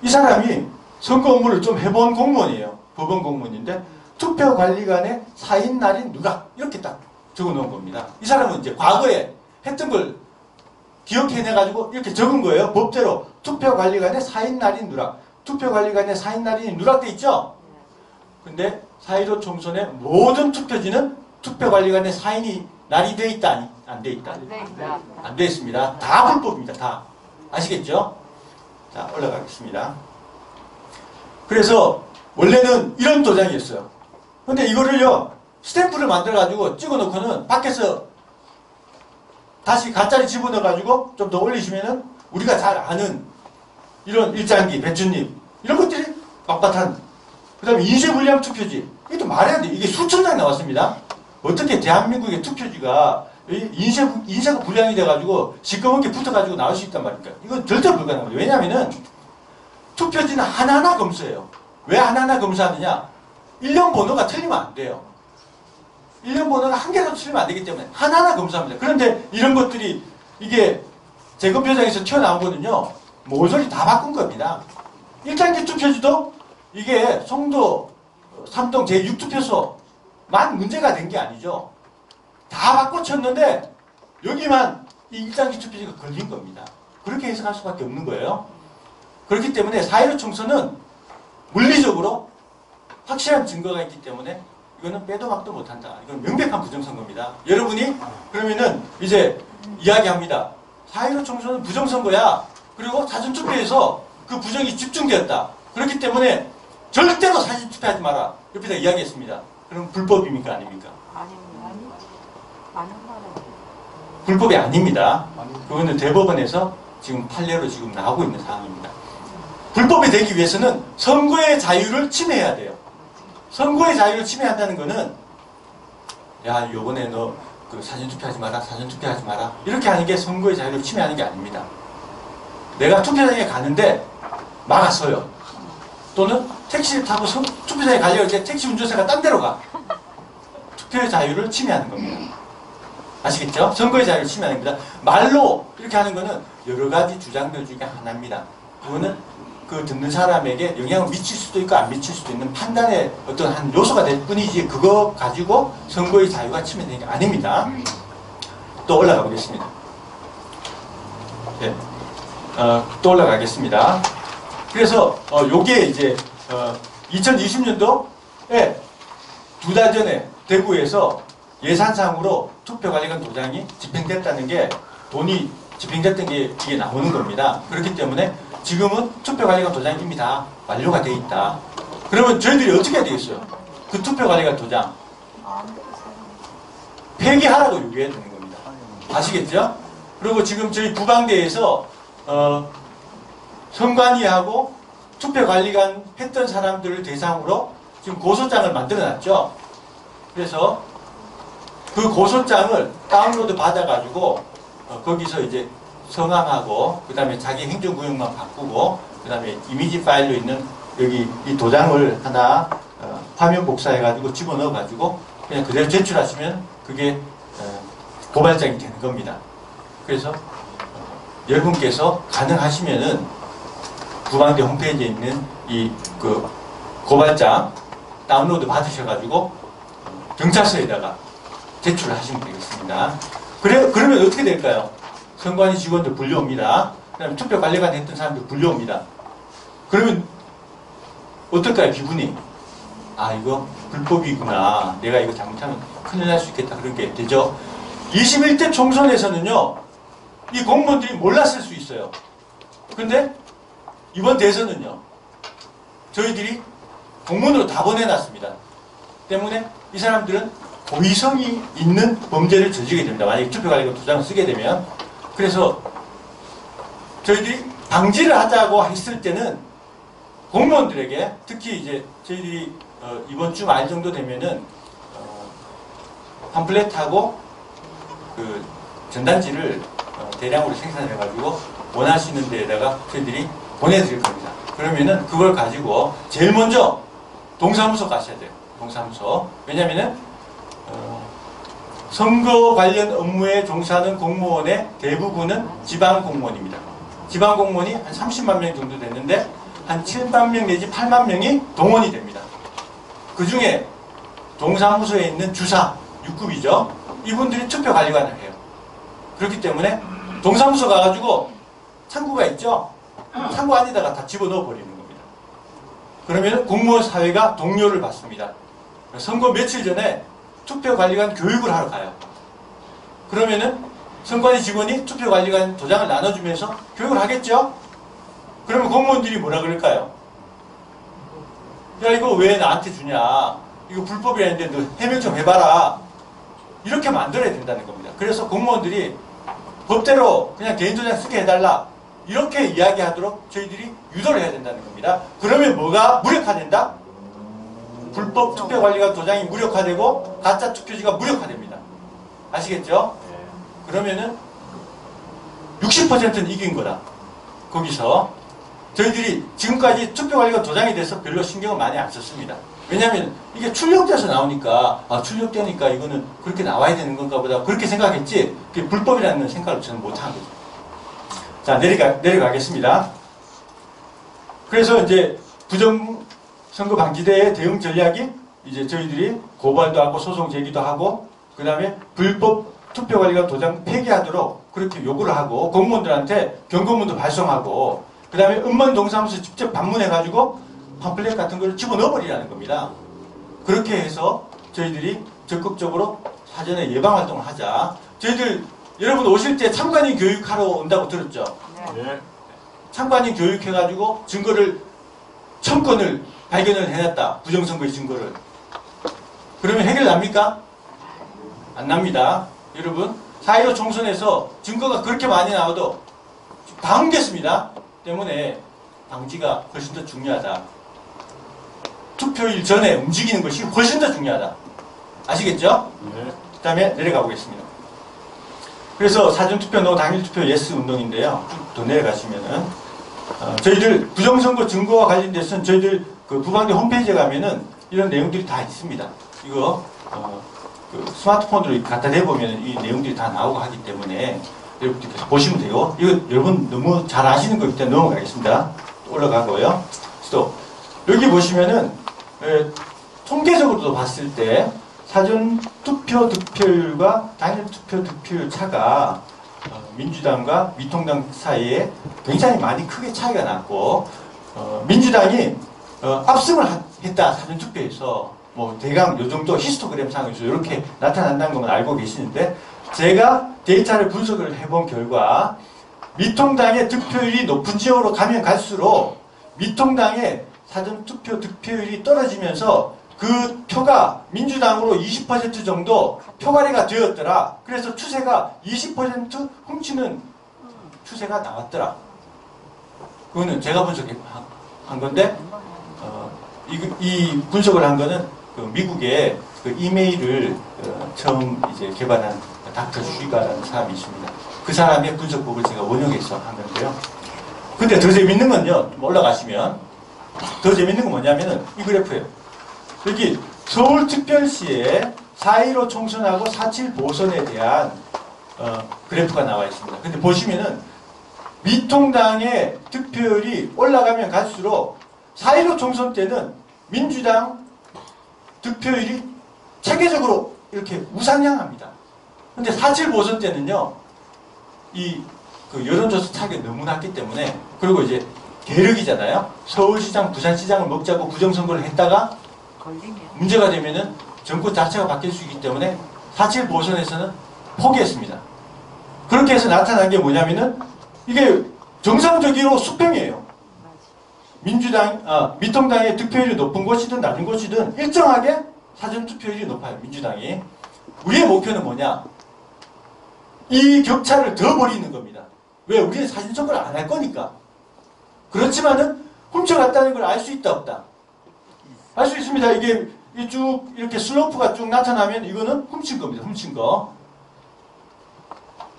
이 사람이 선거 업무를 좀 해본 공무원이에요. 법원 공무원인데 투표관리관의 사인 날인 누락 이렇게 딱 적어놓은 겁니다. 이 사람은 이제 과거에 했던 걸 기억해내가지고 이렇게 적은 거예요. 법대로 투표관리관의 사인 날인 누락. 투표관리관의 사인 날인이 누락돼 있죠? 근데 4.15 총선의 모든 투표지는 투표관리관의 사인이 날이 돼 있다, 안 돼 있다? 안 돼 있습니다. 다 불법입니다. 다. 아시겠죠? 자, 올라가겠습니다. 그래서 원래는 이런 도장이었어요. 근데 이거를요, 스탬프를 만들어가지고 찍어놓고는 밖에서 다시 가짜리 집어넣어가지고 좀 더 올리시면은 우리가 잘 아는 이런 일장기, 배춧잎 이런 것들이 빳빳한 그 다음에 인쇄불량 투표지 이것도 말해야 돼요. 이게 수천 장 나왔습니다. 어떻게 대한민국의 투표지가 인쇄가 불량이 돼가지고 시꺼멓게 붙어가지고 나올 수 있단 말입니까? 이건 절대 불가능한 거예요. 왜냐하면은 투표지는 하나하나 검수해요. 왜 하나하나 검수하느냐? 1년 번호가 틀리면 안 돼요. 1년 번호가 한 개라도 틀리면 안 되기 때문에 하나하나 검수합니다. 그런데 이런 것들이 이게 재검표장에서 튀어나오거든요. 모조리 다 바꾼 겁니다. 1단계 투표지도 이게 송도 3동 제6투표소만 문제가 된 게 아니죠. 다 바꿔쳤는데 여기만 이 1단계 투표지가 걸린 겁니다. 그렇게 해석할 수밖에 없는 거예요. 그렇기 때문에 4.15 총선은 물리적으로 확실한 증거가 있기 때문에 이거는 빼도 박도 못한다. 이건 명백한 부정선거입니다. 여러분이 그러면은 이제 이야기합니다. 4.15 총선은 부정선거야. 그리고 사전투표에서 그 부정이 집중되었다. 그렇기 때문에 절대로 사전투표하지 마라. 옆에다 이야기했습니다. 그럼 불법입니까? 아닙니까? 불법이 아닙니다. 그거는 대법원에서 지금 판례로 지금 나오고 있는 상황입니다. 불법이 되기 위해서는 선거의 자유를 침해해야 돼요. 선거의 자유를 침해한다는 거는 야 요번에 너 그 사전투표하지 마라, 사전투표하지 마라 이렇게 하는 게 선거의 자유를 침해하는 게 아닙니다. 내가 투표장에 가는데 막았어요. 또는 택시를 타고 투표장에 가려고 할 때 택시 운전사가 딴 데로 가. 투표의 자유를 침해하는 겁니다. 아시겠죠? 선거의 자유를 침해하는 겁니다. 말로 이렇게 하는 거는 여러 가지 주장들 중에 하나입니다. 그거는 그 듣는 사람에게 영향을 미칠 수도 있고 안 미칠 수도 있는 판단의 어떤 한 요소가 될 뿐이지 그거 가지고 선거의 자유가 침해되는 게 아닙니다. 또 올라가 보겠습니다. 네. 또 올라가겠습니다. 그래서 요게 이제 2020년도에 2달 전에 대구에서 예산상으로 투표관리관 도장이 집행됐다는 게 돈이 집행됐던 게 이게 나오는 겁니다. 그렇기 때문에 지금은 투표관리관 도장이 이미 다 완료가 돼 있다. 그러면 저희들이 어떻게 해야 되겠어요? 그 투표관리관 도장 폐기하라고 요구해야 되는 겁니다. 아시겠죠? 그리고 지금 저희 부방대에서 선관위하고 투표관리관 했던 사람들을 대상으로 지금 고소장을 만들어놨죠. 그래서 그 고소장을 다운로드 받아가지고 거기서 이제 성함하고 그 다음에 자기 행정구역만 바꾸고 그 다음에 이미지 파일로 있는 여기 이 도장을 하나 화면 복사해가지고 집어넣어가지고 그냥 그대로 제출하시면 그게 고발장이 되는 겁니다. 그래서 여러분께서 가능하시면은 부방대 홈페이지에 있는 이 그 고발장 다운로드 받으셔가지고 경찰서에다가 제출을 하시면 되겠습니다. 그러면 어떻게 될까요? 선관위 직원들 불려옵니다. 그 다음에 투표관리관 했던 사람들 불려옵니다. 그러면 어떨까요? 기분이 아 이거 불법이구나. 내가 이거 잘못하면 큰일 날 수 있겠다. 그런 게 되죠. 21대 총선에서는요. 이 공무원들이 몰랐을 수 있어요. 근데 이번 대선은요. 저희들이 공문으로 다 보내놨습니다. 때문에 이 사람들은 고의성이 있는 범죄를 저지르게 됩니다. 만약에 투표관리관 도장을 쓰게 되면. 그래서 저희들이 방지를 하자고 했을 때는 공무원들에게 특히 이제 저희들이 이번 주 말 정도 되면은 팜플렛하고 그 전단지를 대량으로 생산해가지고 원하시는 데에다가 저희들이 보내드릴 겁니다. 그러면은 그걸 가지고 제일 먼저 동사무소 가셔야 돼요. 동사무소. 왜냐면은 선거 관련 업무에 종사하는 공무원의 대부분은 지방 공무원입니다. 지방 공무원이 한 30만 명 정도 됐는데 한 7만 명 내지 8만 명이 동원이 됩니다. 그 중에 동사무소에 있는 주사, 6급이죠. 이분들이 투표 관리관을 해요. 그렇기 때문에 동사무소 가가지고 창구가 있죠. 창구 안에다가 다 집어넣어 버리는 겁니다. 그러면 공무원 사회가 동료를 받습니다. 선거 며칠 전에 투표관리관 교육을 하러 가요. 그러면은 선관위 직원이 투표관리관 도장을 나눠주면서 교육을 하겠죠? 그러면 공무원들이 뭐라 그럴까요? 야, 이거 왜 나한테 주냐? 이거 불법이라는데 너 해명 좀 해봐라. 이렇게 만들어야 된다는 겁니다. 그래서 공무원들이 법대로 그냥 개인도장 쓰게 해달라. 이렇게 이야기하도록 저희들이 유도를 해야 된다는 겁니다. 그러면 뭐가 무력화된다? 불법 투표관리관 도장이 무력화되고 가짜 투표지가 무력화됩니다. 아시겠죠? 그러면은 60%는 이긴 거다. 거기서 저희들이 지금까지 투표관리관 도장이 돼서 별로 신경을 많이 안 썼습니다. 왜냐하면 이게 출력돼서 나오니까 출력되니까 이거는 그렇게 나와야 되는 건가 보다 그렇게 생각했지 그게 불법이라는 생각을 저는 못한 거죠. 자, 내려가겠습니다. 그래서 이제 부정선거 방지대의 대응 전략이 이제 저희들이 고발도 하고 소송 제기도 하고 그 다음에 불법 투표관리관 도장 폐기하도록 그렇게 요구를 하고 공무원들한테 경고문도 발송하고 그 다음에 음원 동사무소 직접 방문해가지고 팜플렛 같은 걸 집어넣어버리라는 겁니다. 그렇게 해서 저희들이 적극적으로 사전에 예방활동을 하자. 저희들 여러분 오실 때 참관인 교육하러 온다고 들었죠? 네. 참관인 교육해가지고 증거를 1000건을 발견을 해놨다. 부정선거의 증거를. 그러면 해결 납니까? 안 납니다. 여러분 4.15 총선에서 증거가 그렇게 많이 나와도 다 옮겼습니다. 때문에 방지가 훨씬 더 중요하다. 투표일 전에 움직이는 것이 훨씬 더 중요하다. 아시겠죠? 네. 그 다음에 내려가 보겠습니다. 그래서 사전투표 노 당일투표 예스 운동인데요. 쭉 더 내려가시면은 저희들 부정선거 증거와 관련돼서는 저희들 그 부방대 홈페이지에 가면은 이런 내용들이 다 있습니다. 이거 그 스마트폰으로 갖다 대보면 이 내용들이 다 나오고 하기 때문에 여러분들께서 보시면 돼요. 이거 여러분 너무 잘 아시는 거기 때문에 넘어가겠습니다. 올라가고요. 또 여기 보시면은 통계적으로도 봤을 때 사전투표 득표율과 당일투표 득표율 차가 민주당과 미통당 사이에 굉장히 많이 크게 차이가 났고 민주당이 압승을 했다. 사전투표에서 뭐 대강 요 정도 히스토그램 상에서 이렇게 나타난다는 건 알고 계시는데 제가 데이터를 분석을 해본 결과 미통당의 득표율이 높은 지역으로 가면 갈수록 미통당의 사전투표 득표율이 떨어지면서 그 표가 민주당으로 20% 정도 표가리가 되었더라. 그래서 추세가 20% 훔치는 추세가 나왔더라. 그거는 제가 분석한 건데 이 분석을 한 거는 그 미국의 그 이메일을 처음 이제 개발한 닥터 슈가라는 사람이 있습니다. 그 사람의 분석법을 제가 원용해서 한 건데요. 근데 더 재밌는 건요. 올라가시면 더 재밌는 건 뭐냐면은 이 그래프예요. 여기 서울특별시의 4.15 총선하고 4.7 보선에 대한 그래프가 나와 있습니다. 근데 보시면은 미통당의 득표율이 올라가면 갈수록 4.15 총선 때는 민주당 득표율이 체계적으로 이렇게 우상향합니다. 근데 4.7 보선 때는요, 그 여론조사 차이가 너무 낮기 때문에, 그리고 이제 계륵이잖아요. 서울시장, 부산시장을 먹자고 부정선거를 했다가 문제가 되면은 정권 자체가 바뀔 수 있기 때문에 4.7 보선에서는 포기했습니다. 그렇게 해서 나타난 게 뭐냐면은 이게 정상적으로 수평이에요. 미통당의 득표율이 높은 곳이든 낮은 곳이든 일정하게 사전투표율이 높아요. 민주당이. 우리의 목표는 뭐냐? 이 격차를 더 벌이는 겁니다. 왜? 우리는 사전선거를 안 할 거니까. 그렇지만은 훔쳐갔다는 걸 알 수 있다 없다? 알 수 있습니다. 이게 쭉 이렇게 슬로프가 쭉 나타나면 이거는 훔친 겁니다. 훔친 거.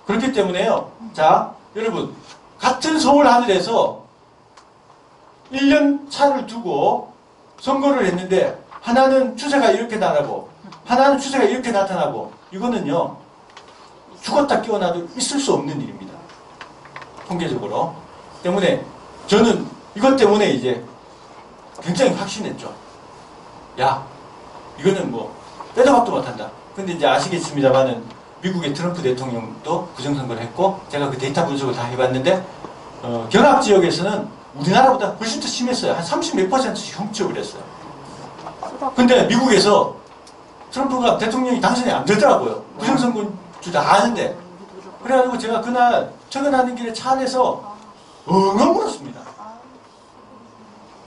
그렇기 때문에요. 자, 여러분 같은 서울 하늘에서 1년 차를 두고 선거를 했는데 하나는 추세가 이렇게 나타나고 하나는 추세가 이렇게 나타나고 이거는요 죽었다 깨어나도 있을 수 없는 일입니다. 통계적으로. 때문에 저는 이것 때문에 이제 굉장히 확신했죠. 야, 이거는 뭐 빼도 박도 못한다. 근데 이제 아시겠습니다만은 미국의 트럼프 대통령도 부정선거를 했고 제가 그 데이터 분석을 다 해봤는데 경합 지역에서는 우리나라보다 훨씬 더 심했어요. 한 30몇 %씩 훔쳐을 했어요. 근데 미국에서 트럼프가 대통령이 당선이 안 되더라고요. 부정선거주 다 아는데. 그래가지고 제가 그날 퇴근하는 길에 차 안에서 엉엉 울었습니다.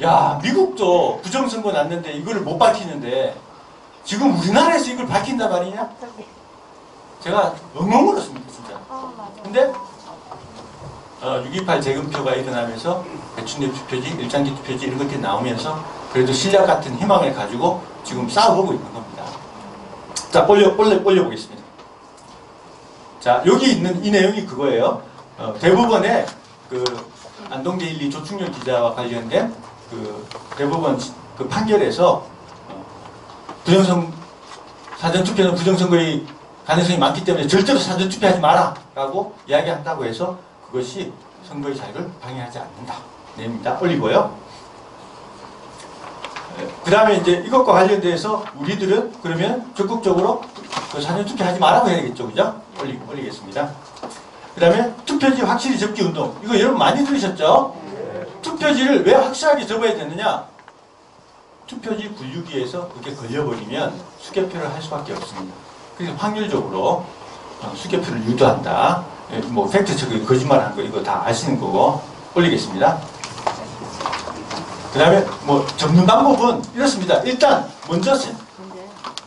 야, 미국도 부정선거 났는데 이걸 못 밝히는데 지금 우리나라에서 이걸 밝힌단 말이냐? 제가 엉엉 울었습니다, 진짜. 근데 6.28 재검표가 일어나면서 배춘대 투표지, 일장기 투표지 이런 것들이 나오면서 그래도 신뢰 같은 희망을 가지고 지금 싸워보고 있는 겁니다. 자, 올려보겠습니다. 자, 여기 있는 이 내용이 그거예요. 대법원의 그 안동데일리 조충렬 기자와 관련된 그 대법원 그 판결에서 사전투표는 부정선거의 가능성이 많기 때문에 절대로 사전투표하지 마라 라고 이야기한다고 해서 그것이 선거의 자유를 방해하지 않는다. 내용입니다. 올리고요. 그 다음에 이제 이것과 관련돼서 우리들은 그러면 적극적으로 그 사전투표하지 말라고 해야겠죠. 그죠? 올리겠습니다. 그 다음에 투표지 확실히 접기 운동. 이거 여러분 많이 들으셨죠? 투표지를 왜 확실하게 접어야 되느냐? 투표지 분류기에서 그게 걸려버리면 수개표를 할 수밖에 없습니다. 그래서 확률적으로 수개표를 유도한다. 뭐 팩트체크 거짓말하는 거 이거 다 아시는 거고 올리겠습니다. 그 다음에 뭐 접는 방법은 이렇습니다. 일단 먼저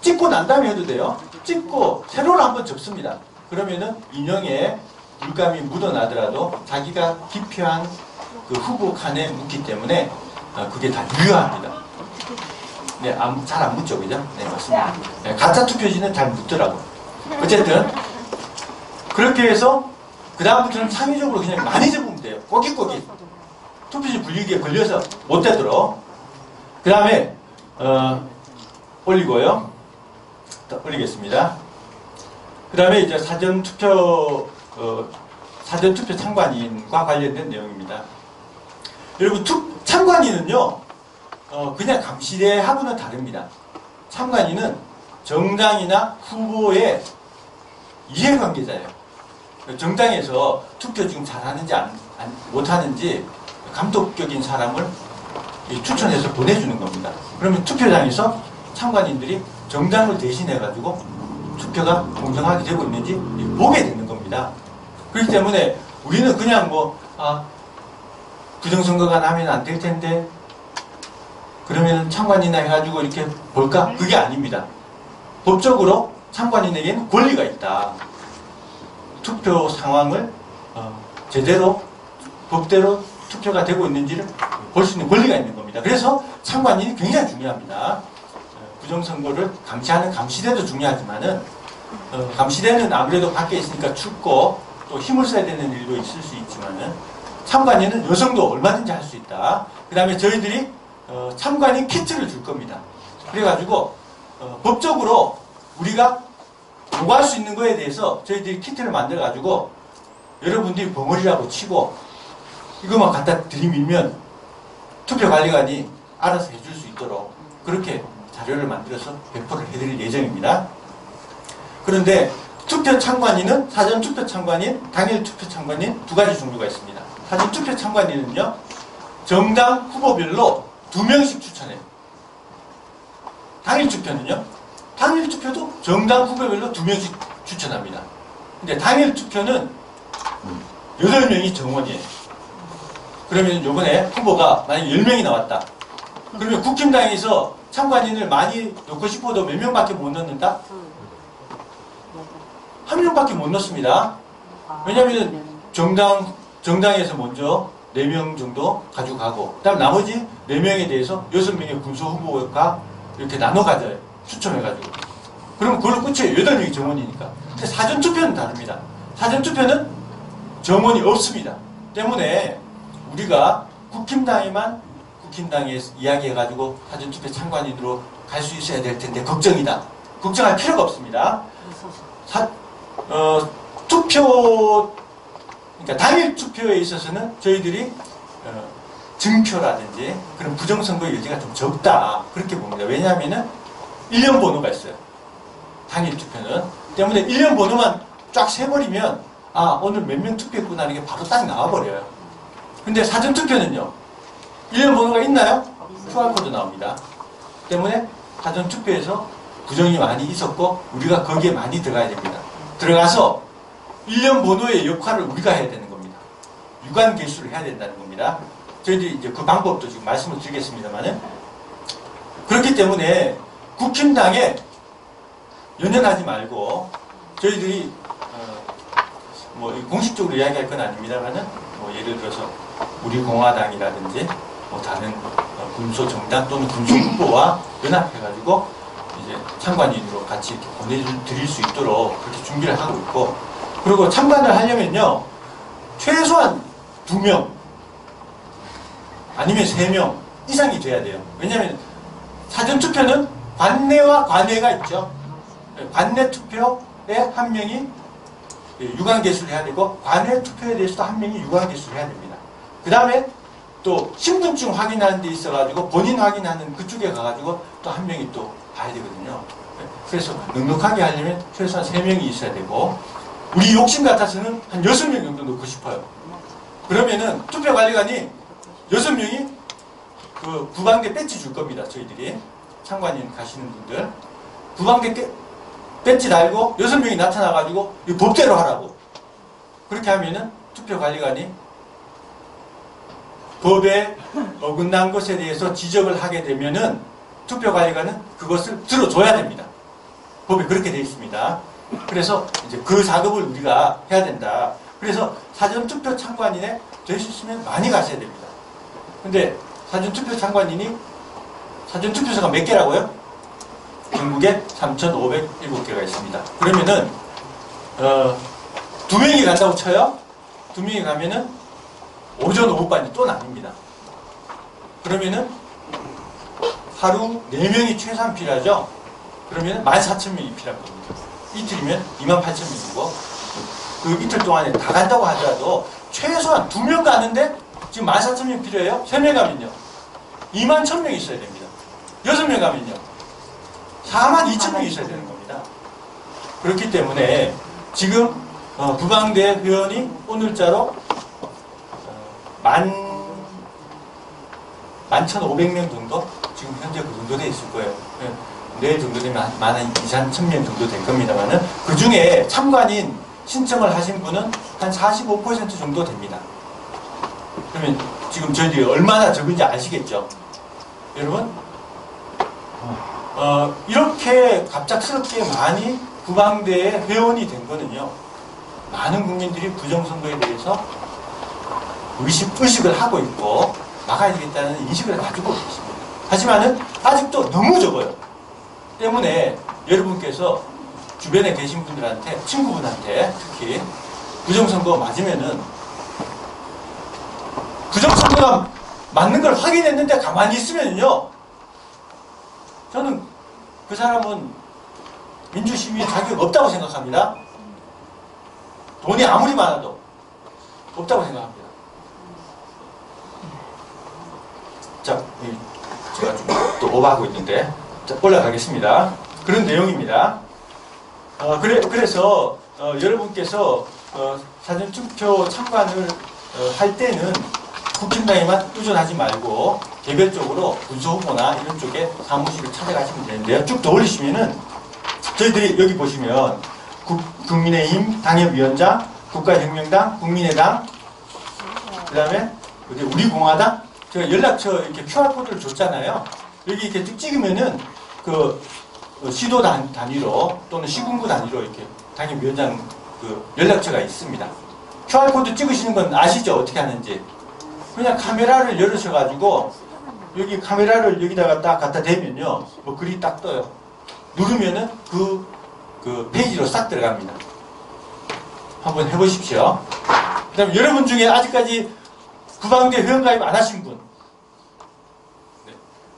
찍고 난 다음에 해도 돼요. 찍고 세로로 한번 접습니다. 그러면은 인형에 물감이 묻어나더라도 자기가 기표한 그 후보 칸에 묻기 때문에 그게 다 유효합니다. 네, 잘 안 묻죠, 그죠? 네, 맞습니다. 네, 가짜 투표지는 잘 묻더라고. 어쨌든 그렇게 해서 그 다음부터는 창의적으로 그냥 많이 접으면 돼요. 꼬깃꼬깃. 투표지 분리기에 걸려서 못 되도록. 그 다음에 올리고요. 올리겠습니다. 그 다음에 이제 사전투표 참관인과 관련된 내용입니다. 여러분 참관인은요 그냥 감시대하고는 다릅니다. 참관인은 정당이나 후보의 이해관계자예요. 정당에서 투표 지금 잘하는지 못하는지 감독적인 사람을 추천해서 보내주는 겁니다. 그러면 투표장에서 참관인들이 정당을 대신해가지고 투표가 공정하게 되고 있는지 보게 되는 겁니다. 그렇기 때문에 우리는 그냥 부정선거가 나면 안 될 텐데 그러면 참관인이나 해가지고 이렇게 볼까? 그게 아닙니다. 법적으로 참관인에게는 권리가 있다. 투표 상황을 제대로 법대로 투표가 되고 있는지를 볼 수 있는 권리가 있는 겁니다. 그래서 참관인이 굉장히 중요합니다. 부정선거를 감시하는 감시대도 중요하지만은 감시대는 아무래도 밖에 있으니까 춥고 또 힘을 써야 되는 일도 있을 수 있지만은 참관인은 여성도 얼마든지 할 수 있다. 그 다음에 저희들이 참관인 키트를 줄 겁니다. 그래가지고 법적으로 우리가 요구할 수 있는 거에 대해서 저희들이 키트를 만들어가지고 여러분들이 벙어리라고 치고 이것만 갖다 들이밀면 투표관리관이 알아서 해줄 수 있도록 그렇게 자료를 만들어서 배포를 해드릴 예정입니다. 그런데 투표 참관인은 사전 투표 참관인, 당일 투표 참관인 두 가지 종류가 있습니다. 사전 투표 참관인은요 정당 후보별로 2명씩 추천해요. 당일 투표는요 당일 투표도 정당 후보별로 2명씩 추천합니다. 근데 당일 투표는 8명이 정원이에요. 그러면 요번에 후보가 만약에 10명이 나왔다. 그러면 국힘당에서 참관인을 많이 넣고 싶어도 몇 명밖에 못 넣는다? 한 명밖에 못 넣습니다. 왜냐하면 정당에서 먼저 4명 정도 가지고 가고 그 다음 나머지 4명에 대해서 6명의 군소 후보가 이렇게 나눠 가져요. 추첨해가지고. 그러면 그걸로 끝이에요. 8명이 정원이니까. 근데 사전투표는 다릅니다. 사전투표는 정원이 없습니다. 때문에 우리가 국힘당에 이야기해가지고 사전투표 참관인으로 갈 수 있어야 될 텐데 걱정이다. 걱정할 필요가 없습니다. 그러니까 당일 투표에 있어서는 저희들이 증표라든지 그런 부정선거 여지가 좀 적다. 그렇게 봅니다. 왜냐하면은 1년 번호가 있어요. 당일 투표는. 때문에 1년 번호만 쫙 세버리면 아, 오늘 몇 명 투표했구나 하는 게 바로 딱 나와버려요. 근데 사전투표는요. 1년 번호가 있나요? QR코드 나옵니다. 때문에 사전투표에서 부정이 많이 있었고 우리가 거기에 많이 들어가야 됩니다. 들어가서 1년 번호의 역할을 우리가 해야 되는 겁니다. 유관 개수를 해야 된다는 겁니다. 저희들이 이제 그 방법도 지금 말씀을 드리겠습니다만은 그렇기 때문에 국힘당에 연연하지 말고 저희들이 뭐 공식적으로 이야기할 건 아닙니다만은 뭐 예를 들어서 우리 공화당이라든지 뭐 다른 군소 정당 또는 군소 후보와 연합해가지고 이제 참관인으로 같이 이렇게 보내드릴 수 있도록 그렇게 준비를 하고 있고 그리고 참관을 하려면요 최소한 2명 아니면 3명 이상이 돼야 돼요. 왜냐하면 사전투표는 관내와 관외가 있죠. 관내 투표에 한 명이 유관개수를 해야 되고 관외 투표에 대해서도 한 명이 유관개수를 해야 됩니다. 그 다음에 또 신분증 확인하는 데 있어가지고 본인 확인하는 그쪽에 가가지고 또 한 명이 또 봐야 되거든요. 그래서 넉넉하게 하려면 최소한 3명이 있어야 되고 우리 욕심 같아서는 한 6명 정도 넣고 싶어요. 그러면은 투표관리관이 6명이 그 부방대 배지 줄 겁니다. 저희들이 참관인 가시는 분들 부방대 배지 달고 6명이 나타나가지고 이 법대로 하라고 그렇게 하면은 투표관리관이 법에 어긋난 것에 대해서 지적을 하게 되면은 투표관리관은 그것을 들어줘야 됩니다. 법에 그렇게 되어 있습니다. 그래서 이제 그 작업을 우리가 해야 된다. 그래서 사전투표 참관인에 될 수 있으면 많이 가셔야 됩니다. 근데 사전투표 참관인이 사전투표소가 몇 개라고요? 전국에 3,507개가 있습니다. 그러면은 2명이 간다고 쳐요? 2명이 가면은 오전 오후반이 또 나뉩니다. 그러면은 하루 4명이 최소한 필요하죠? 그러면 14,000명이 필요한 겁니다. 이틀이면 28,000명이고 그 이틀 동안에 다 간다고 하더라도 최소한 2명 가는데 지금 14,000명 필요해요? 3명 가면요 21,000명이 있어야 됩니다. 6명 가면요 42,000명이 있어야 되는 겁니다. 그렇기 때문에 지금 부방대 회원이 오늘자로 11,500명 정도? 지금 현재 그 정도 돼 있을 거예요. 내일 정도 되면 한 2,000명 정도 될 겁니다만은 그 중에 참관인 신청을 하신 분은 한 45% 정도 됩니다. 그러면 지금 저희들이 얼마나 적은지 아시겠죠? 여러분? 이렇게 갑작스럽게 많이 부방대에 회원이 된 거는요. 많은 국민들이 부정선거에 대해서 의식을 하고 있고 막아야 되겠다는 인식을 가지고 계십니다. 하지만은 아직도 너무 적어요. 때문에 여러분께서 주변에 계신 분들한테 친구분한테 특히 부정선거 맞으면은 부정선거가 맞는 걸 확인했는데 가만히 있으면요 저는 그 사람은 민주시민의 자격 없다고 생각합니다. 돈이 아무리 많아도 없다고 생각합니다. 자, 제가 좀 또 오버하고 있는데 자, 올라가겠습니다. 그런 내용입니다. 그래서 여러분께서 사전투표 참관을 할 때는 국힘당에만 의존하지 말고 개별적으로 군소후보나 이런 쪽에 사무실을 찾아가시면 되는데요. 쭉 더 올리시면은 저희들이 여기 보시면 국민의힘 당협위원장, 국가혁명당, 국민의당, 그 다음에 우리공화당, 제가 연락처 이렇게 QR코드를 줬잖아요. 여기 이렇게 쭉 찍으면은 그 시도 단위로 또는 시군구 단위로 이렇게 당협위원장 그 연락처가 있습니다. QR코드 찍으시는 건 아시죠? 어떻게 하는지. 그냥 카메라를 열으셔가지고 여기 카메라를 여기다가 딱 갖다 대면요. 뭐 글이 딱 떠요. 누르면은 그 페이지로 싹 들어갑니다. 한번 해보십시오. 그다음에 여러분 중에 아직까지 부방대 회원가입 안 하신 분,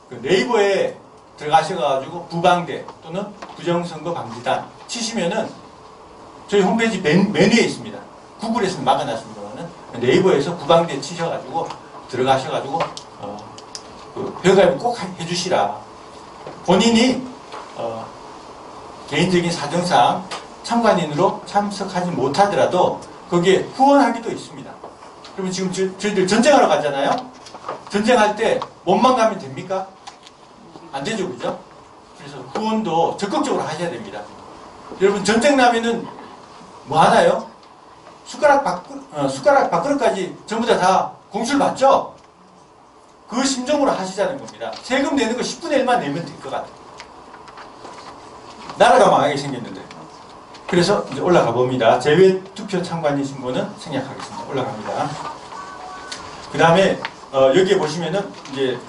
그 네이버에 들어가셔가지고 부방대 또는 부정선거 방지단 치시면은 저희 홈페이지 메뉴에 있습니다. 구글에서 막아놨습니다만은 네이버에서 부방대 치셔가지고 들어가셔가지고 그 회원가입 꼭 해주시라. 본인이 개인적인 사정상 참관인으로 참석하지 못하더라도 거기에 후원하기도 있습니다. 그러면 지금 저희들 전쟁하러 가잖아요. 전쟁할 때 몸만 가면 됩니까? 안 되죠, 그죠? 그래서 후원도 적극적으로 하셔야 됩니다. 여러분 전쟁 나면은 뭐 하나요? 숟가락 밥그릇까지 전부 다 공수를 받죠? 그 심정으로 하시자는 겁니다. 세금 내는 거 10분의 1만 내면 될 것 같아요. 나라가 망하게 생겼는데. 그래서 이제 올라가 봅니다. 제외 투표 참관이신 분은 생략하겠습니다. 올라갑니다. 그 다음에 여기에 보시면은 이제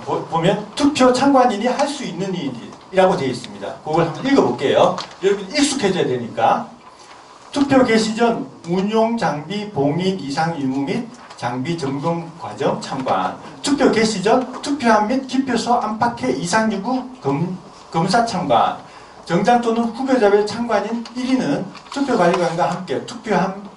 보면 투표 참관인이 할 수 있는 일이라고 되어 있습니다. 그걸 한번 읽어볼게요. 여러분 익숙해져야 되니까. 투표 개시 전 운용 장비 봉인 이상 의무 및 장비 점검 과정 참관. 투표 개시 전 투표함 및 기표소 안팎의 이상 유구 검사 참관. 정장 또는 후보자별 참관인 1위는 투표관리관과 함께 투표함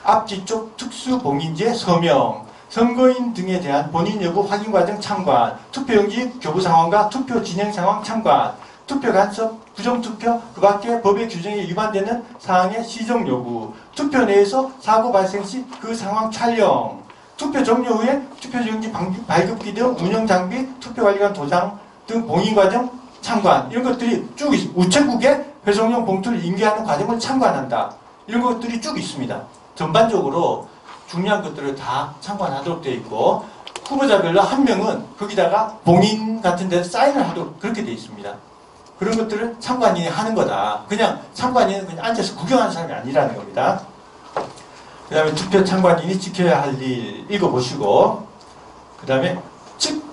앞 뒤쪽 특수 봉인지에 서명, 선거인 등에 대한 본인 여부 확인 과정 참관, 투표용지 교부 상황과 투표 진행 상황 참관, 투표 간섭, 부정투표, 그 밖에 법의 규정에 위반되는 사항의 시정 여부, 투표 내에서 사고 발생 시 그 상황 촬영, 투표 종료 후에 투표용지 발급기 등 운영장비, 투표관리관 도장 등 봉인 과정 참관, 이런 것들이 쭉 있습니다. 우체국에 배송용 봉투를 인계하는 과정을 참관한다. 이런 것들이 쭉 있습니다. 전반적으로 중요한 것들을 다 참관하도록 되어 있고, 후보자별로 한 명은 거기다가 봉인 같은 데서 사인을 하도록 그렇게 되어 있습니다. 그런 것들을 참관인이 하는 거다. 그냥 참관인은 그냥 앉아서 구경하는 사람이 아니라는 겁니다. 그 다음에 투표 참관인이 지켜야 할 일 읽어보시고, 그 다음에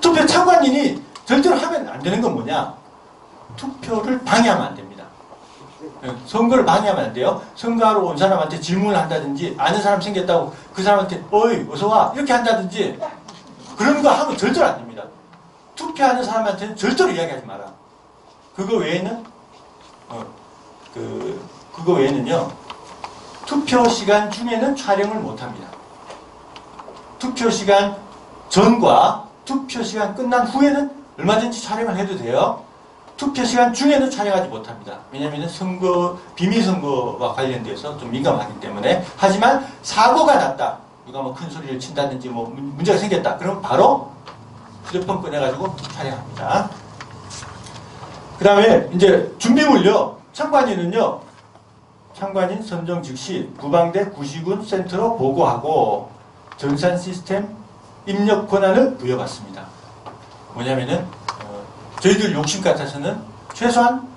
투표 참관인이 절대로 하면 안 되는 건 뭐냐? 투표를 방해하면 안 됩니다. 선거를 방해하면 안 돼요. 선거하러 온 사람한테 질문을 한다든지, 아는 사람 생겼다고 그 사람한테 어이 어서와 이렇게 한다든지 그런 거 하면 절대로 안 됩니다. 투표하는 사람한테는 절대로 이야기하지 마라. 그거 외에는 그거 외에는요, 투표 시간 중에는 촬영을 못 합니다. 투표 시간 전과 투표 시간 끝난 후에는 얼마든지 촬영을 해도 돼요. 투표 시간 중에는 촬영하지 못합니다. 왜냐하면 비밀선거와 관련돼서 좀 민감하기 때문에. 하지만 사고가 났다. 누가 뭐 큰 소리를 친다든지 뭐 문제가 생겼다. 그럼 바로 휴대폰 꺼내가지고 촬영합니다. 그 다음에 이제 준비물요. 참관인은요, 참관인 선정 즉시 부방대 구시군 센터로 보고하고 전산 시스템 입력 권한을 부여받습니다. 뭐냐면은 저희들 욕심 같아서는 최소한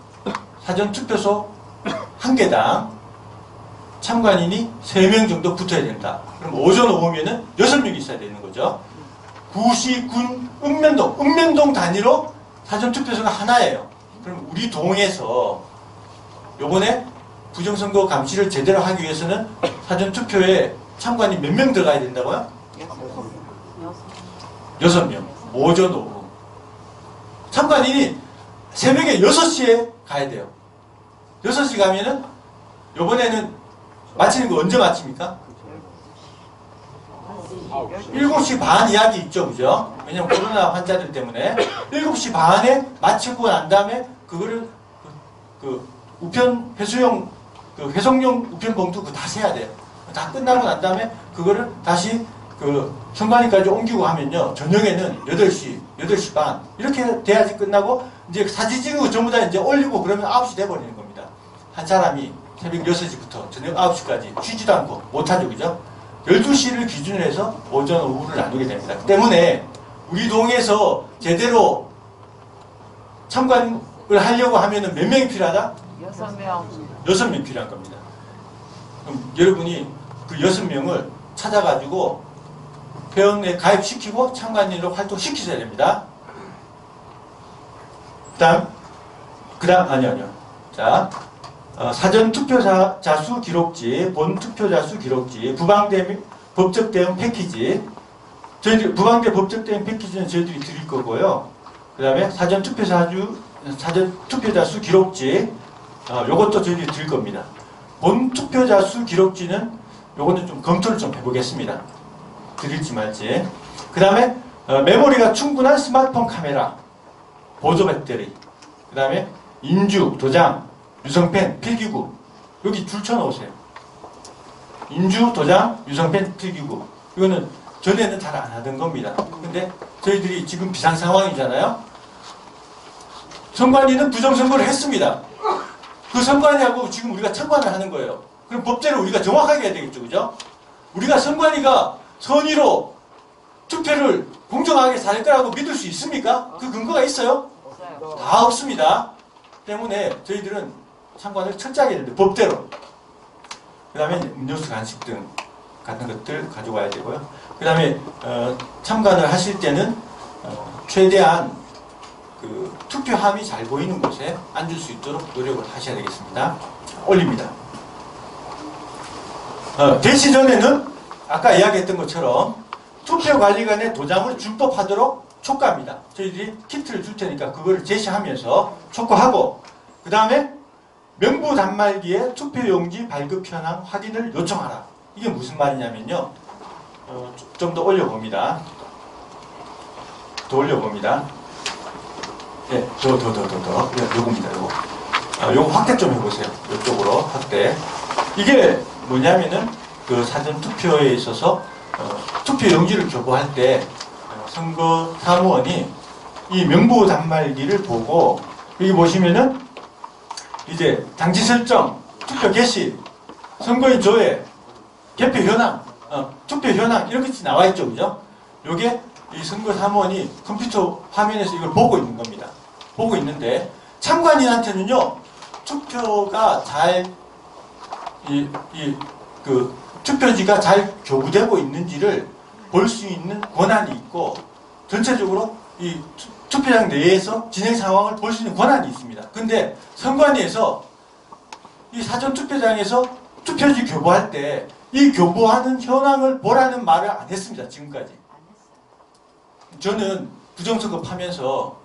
사전투표소 한 개당 참관인이 3명 정도 붙어야 된다. 그럼 오전 오후면은 6명이 있어야 되는 거죠. 구시군 읍면동 단위로 사전투표소가 하나예요. 그럼 우리 동에서 요번에 부정선거 감시를 제대로 하기 위해서는 사전투표에 참관인 몇 명 들어가야 된다고요? 6명. 오전 오후. 참관인이 새벽에 6시에 가야 돼요. 6시 가면은 요번에는 마치는 거 언제 마칩니까? 7시 반 이야기 있죠, 그죠? 왜냐면 코로나 환자들 때문에 7시 반에 마치고 난 다음에 그거를 우편 회수용 회송용 우편 봉투 그거 다 세야 돼요. 다 끝나고 난 다음에 그거를 다시 선관위까지 옮기고 하면요, 저녁에는 8시 반 이렇게 돼야지 끝나고, 이제 사진 찍고 전부 다 이제 올리고 그러면 9시 돼버리는 겁니다. 한 사람이 새벽 6시부터 저녁 9시까지 쉬지도 않고 못하죠, 그죠? 12시를 기준으로 해서 오전 오후를 나누게 됩니다. 그 때문에 우리 동에서 제대로 참관을 하려고 하면은 몇 명이 필요하다? 6명. 6명 필요한 겁니다. 그럼 여러분이 그 6명을 찾아가지고 회원에 가입시키고 참관인으로 활동시키셔야 됩니다. 아니요. 자, 사전 투표자 수 기록지, 본 투표자 수 기록지, 법적 대응 패키지, 저희들 부방대 법적 대응 패키지는 저희들이 드릴 거고요. 그 다음에 사전 투표자 수 기록지, 요것도 저희들이 드릴 겁니다. 본 투표자 수 기록지는 요거는 좀 검토를 좀 해보겠습니다. 드릴지 말지. 그 다음에 메모리가 충분한 스마트폰 카메라, 보조 배터리, 그 다음에 인주, 도장, 유성펜, 필기구, 여기 줄 쳐놓으세요. 인주, 도장, 유성펜, 필기구. 이거는 전에는 잘 안 하던 겁니다. 근데 저희들이 지금 비상 상황이잖아요. 선관위는 부정선거를 했습니다. 그 선관위하고 지금 우리가 참관을 하는 거예요. 그럼 법대로 우리가 정확하게 해야 되겠죠, 그죠? 우리가 선관위가 선의로 투표를 공정하게 살 거라고 믿을 수 있습니까? 그 근거가 있어요? 다 없습니다. 때문에 저희들은 참관을 철저하게 해야 돼요. 법대로. 그 다음에 음료수, 간식 등 같은 것들 가져와야 되고요. 그 다음에 참관을 하실 때는 최대한 그 투표함이 잘 보이는 곳에 앉을 수 있도록 노력을 하셔야 되겠습니다. 올립니다. 개시 전에는 아까 이야기했던 것처럼 투표관리관의 도장을 준법하도록 촉구합니다. 저희들이 키트를 줄 테니까 그거를 제시하면서 촉구하고, 그 다음에 명부 단말기에 투표용지 발급 현황 확인을 요청하라. 이게 무슨 말이냐면요. 좀 더 올려봅니다. 더 올려봅니다. 네, 요겁니다. 요거 확대 좀 해보세요. 이쪽으로 확대. 이게 뭐냐면은 그 사전 투표에 있어서 투표 용지를 교부할 때 선거 사무원이 이 명부 단말기를 보고, 여기 보시면은 이제 당지 설정, 투표 개시, 선거인 조회, 개표 현황, 투표 현황 이런 것이 나와 있죠, 그죠? 요게 이 선거 사무원이 컴퓨터 화면에서 이걸 보고 있는 겁니다. 보고 있는데 참관인한테는요, 투표가 잘 그 투표지가 잘 교부되고 있는지를 볼 수 있는 권한이 있고, 전체적으로 이 투표장 내에서 진행 상황을 볼 수 있는 권한이 있습니다. 근데 선관위에서 이 사전 투표장에서 투표지 교부할 때 이 교부하는 현황을 보라는 말을 안 했습니다. 지금까지. 저는 부정선거하면서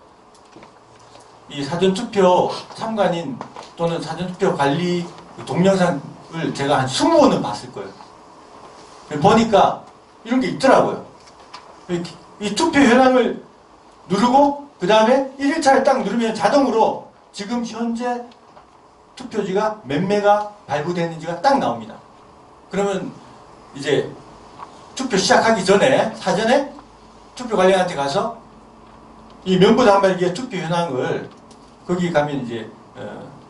이 사전투표 참관인 또는 사전투표 관리 동영상을 제가 한 20번은 봤을 거예요. 보니까 이런 게 있더라고요. 이 투표 현황을 누르고 그 다음에 1일차를 딱 누르면 자동으로 지금 현재 투표지가 몇 매가 발부됐는지가 딱 나옵니다. 그러면 이제 투표 시작하기 전에 사전에 투표관리한테 가서 이 명부 단말기의 투표 현황을, 거기 가면 이제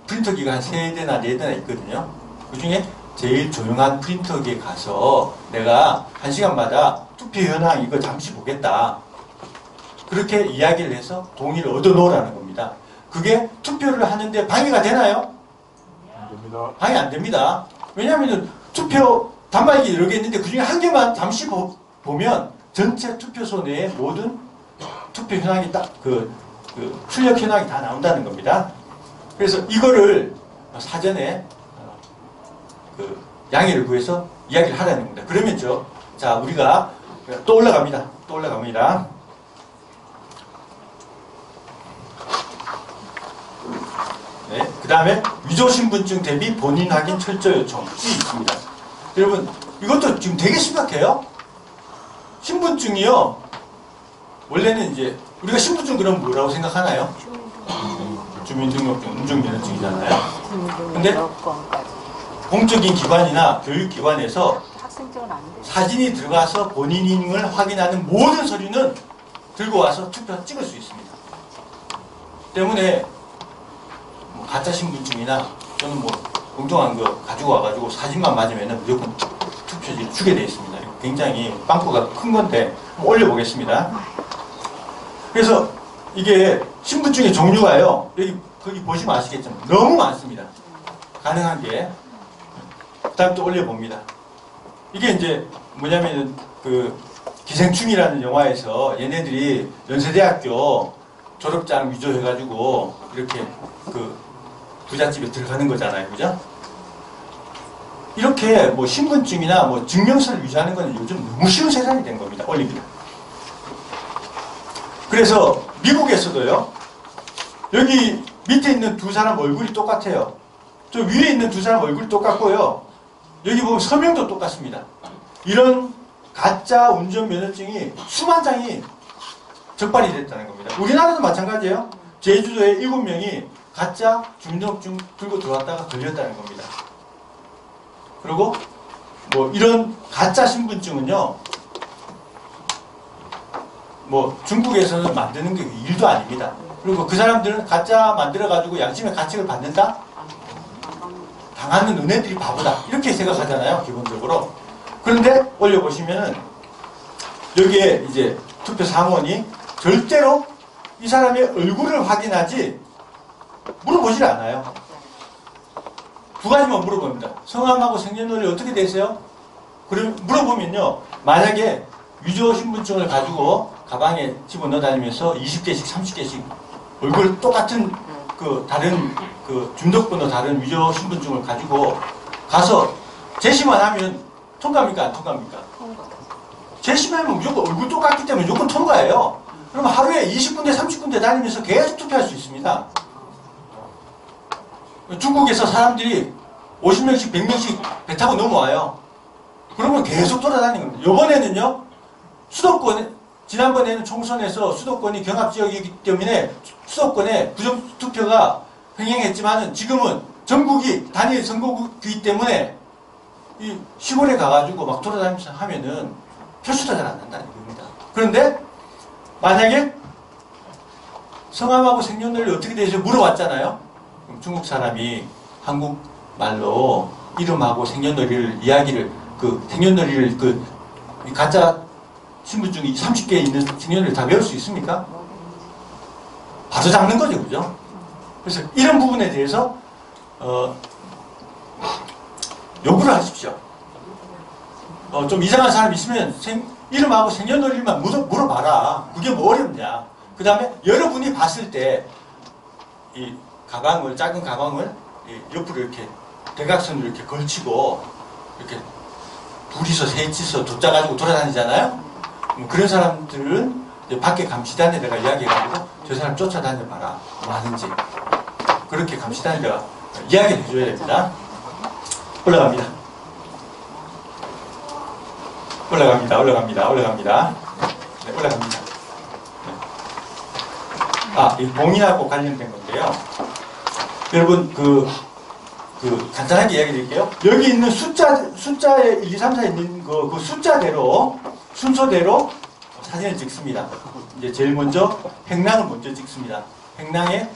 프린터기가 한 3대나 4대나 있거든요. 그 중에 제일 조용한 프린터기에 가서 내가 1시간마다 투표 현황 이거 잠시 보겠다. 그렇게 이야기를 해서 동의를 얻어 놓으라는 겁니다. 그게 투표를 하는데 방해가 되나요? 안 됩니다. 방해 안 됩니다. 왜냐하면 투표 단말기 여러 개 있는데 그 중에 한 개만 잠시 보면 전체 투표소 내의 모든 투표 현황이 딱 출력 현황이 다 나온다는 겁니다. 그래서 이거를 사전에 양해를 구해서 이야기를 하라는 겁니다. 그러면죠. 자, 우리가 또 올라갑니다. 또 올라갑니다. 네, 그 다음에 위조신분증 대비 본인 확인 철저 요청이 있습니다. 여러분, 이것도 지금 되게 심각해요. 신분증이요. 원래는 이제 우리가 신분증 그럼 뭐라고 생각하나요? 주민등록증, 운전면허증이잖아요. 근데 공적인 기관이나 교육기관에서 사진이 들어가서 본인임을 확인하는 모든 서류는 들고 와서 투표 찍을 수 있습니다. 때문에 뭐 가짜 신분증이나 또는 뭐 엉뚱한 거 가지고 와가지고 사진만 맞으면 무조건 투표지를 주게 되어 있습니다. 굉장히 빵꾸가 큰 건데 한번 올려보겠습니다. 그래서 이게 신분증의 종류가요, 거기 보시면 아시겠지만 너무 많습니다. 가능한 게. 그 다음 또 올려봅니다. 이게 이제 뭐냐면은 기생충이라는 영화에서 얘네들이 연세대학교 졸업장 위조해가지고 이렇게 부잣집에 들어가는 거잖아요. 그죠? 이렇게 뭐 신분증이나 뭐 증명서를 유지하는 건 요즘 너무 쉬운 세상이 된 겁니다. 올립니다. 그래서 미국에서도요. 여기 밑에 있는 두 사람 얼굴이 똑같아요. 저 위에 있는 두 사람 얼굴이 똑같고요. 여기 보면 서명도 똑같습니다. 이런 가짜 운전면허증이 수만 장이 적발이 됐다는 겁니다. 우리나라도 마찬가지예요. 제주도에 7명이 가짜 주민등록증 들고 들어왔다가 걸렸다는 겁니다. 그리고 뭐 이런 가짜 신분증은요. 뭐 중국에서는 만드는 게 일도 아닙니다. 그리고 그 사람들은 가짜 만들어가지고 양심의 가책을 받는다? 당하는 은혜들이 바보다. 이렇게 생각하잖아요. 기본적으로. 그런데 올려보시면은 여기에 이제 투표 상원이 절대로 이 사람의 얼굴을 확인하지 물어보질 않아요. 두 가지만 물어봅니다. 성함하고 생년월일 어떻게 되세요? 그럼 물어보면요. 만약에 위조 신분증을 가지고 가방에 집어넣어 다니면서 20개씩 30개씩 얼굴 똑같은 그 다른 그 중독번호 다른 위조 신분증을 가지고 가서 제시만 하면 통과합니까? 안 통과합니까? 제시만 하면 무조건 얼굴 똑같기 때문에 무조건 통과해요. 그럼 하루에 20군데 30군데 다니면서 계속 투표할 수 있습니다. 중국에서 사람들이 50명씩 100명씩 배 타고 넘어와요. 그러면 계속 돌아다니는 겁니다. 이번에는요. 수도권 지난번에는 총선에서 수도권이 경합지역이기 때문에 수도권에 부정투표가 횡행했지만은 지금은 전국이 단일 선거구이기 때문에 이 시골에 가가지고 막 돌아다니면서 하면은 표수가 잘 안 난다는 겁니다. 그런데 만약에 성함하고 생년월일 어떻게 되세요? 물어봤잖아요. 그럼 중국 사람이 한국말로 이름하고 생년월일 이야기를 그 생년월일 그 가짜 신분증이 30개 있는 생년월일 다 배울 수 있습니까? 바로 잡는 거죠, 그죠? 그래서 이런 부분에 대해서 요구를 하십시오. 좀 이상한 사람 있으면 이름하고 생년월일만 물어봐라. 그게 뭐 어렵냐. 그 다음에 여러분이 봤을 때 이 가방을 작은 가방을 옆으로 이렇게 대각선으로 이렇게 걸치고 이렇게 둘이서 셋이서 돗자가지고 돌아다니잖아요. 그런 사람들은 이제 밖에 감시단에다가 이야기해가지고 저 사람 쫓아다녀봐라. 뭐 하는지. 그렇게 감시단에다가 이야기를 해줘야 됩니다. 올라갑니다. 올라갑니다. 올라갑니다. 올라갑니다. 네, 올라갑니다. 네. 이 봉인하고 관련된 건데요. 여러분, 간단하게 이야기 드릴게요. 여기 있는 숫자에 1, 2, 3, 4 있는 그 숫자대로, 순서대로 사진을 찍습니다. 이제 제일 먼저 행랑을 먼저 찍습니다. 행랑은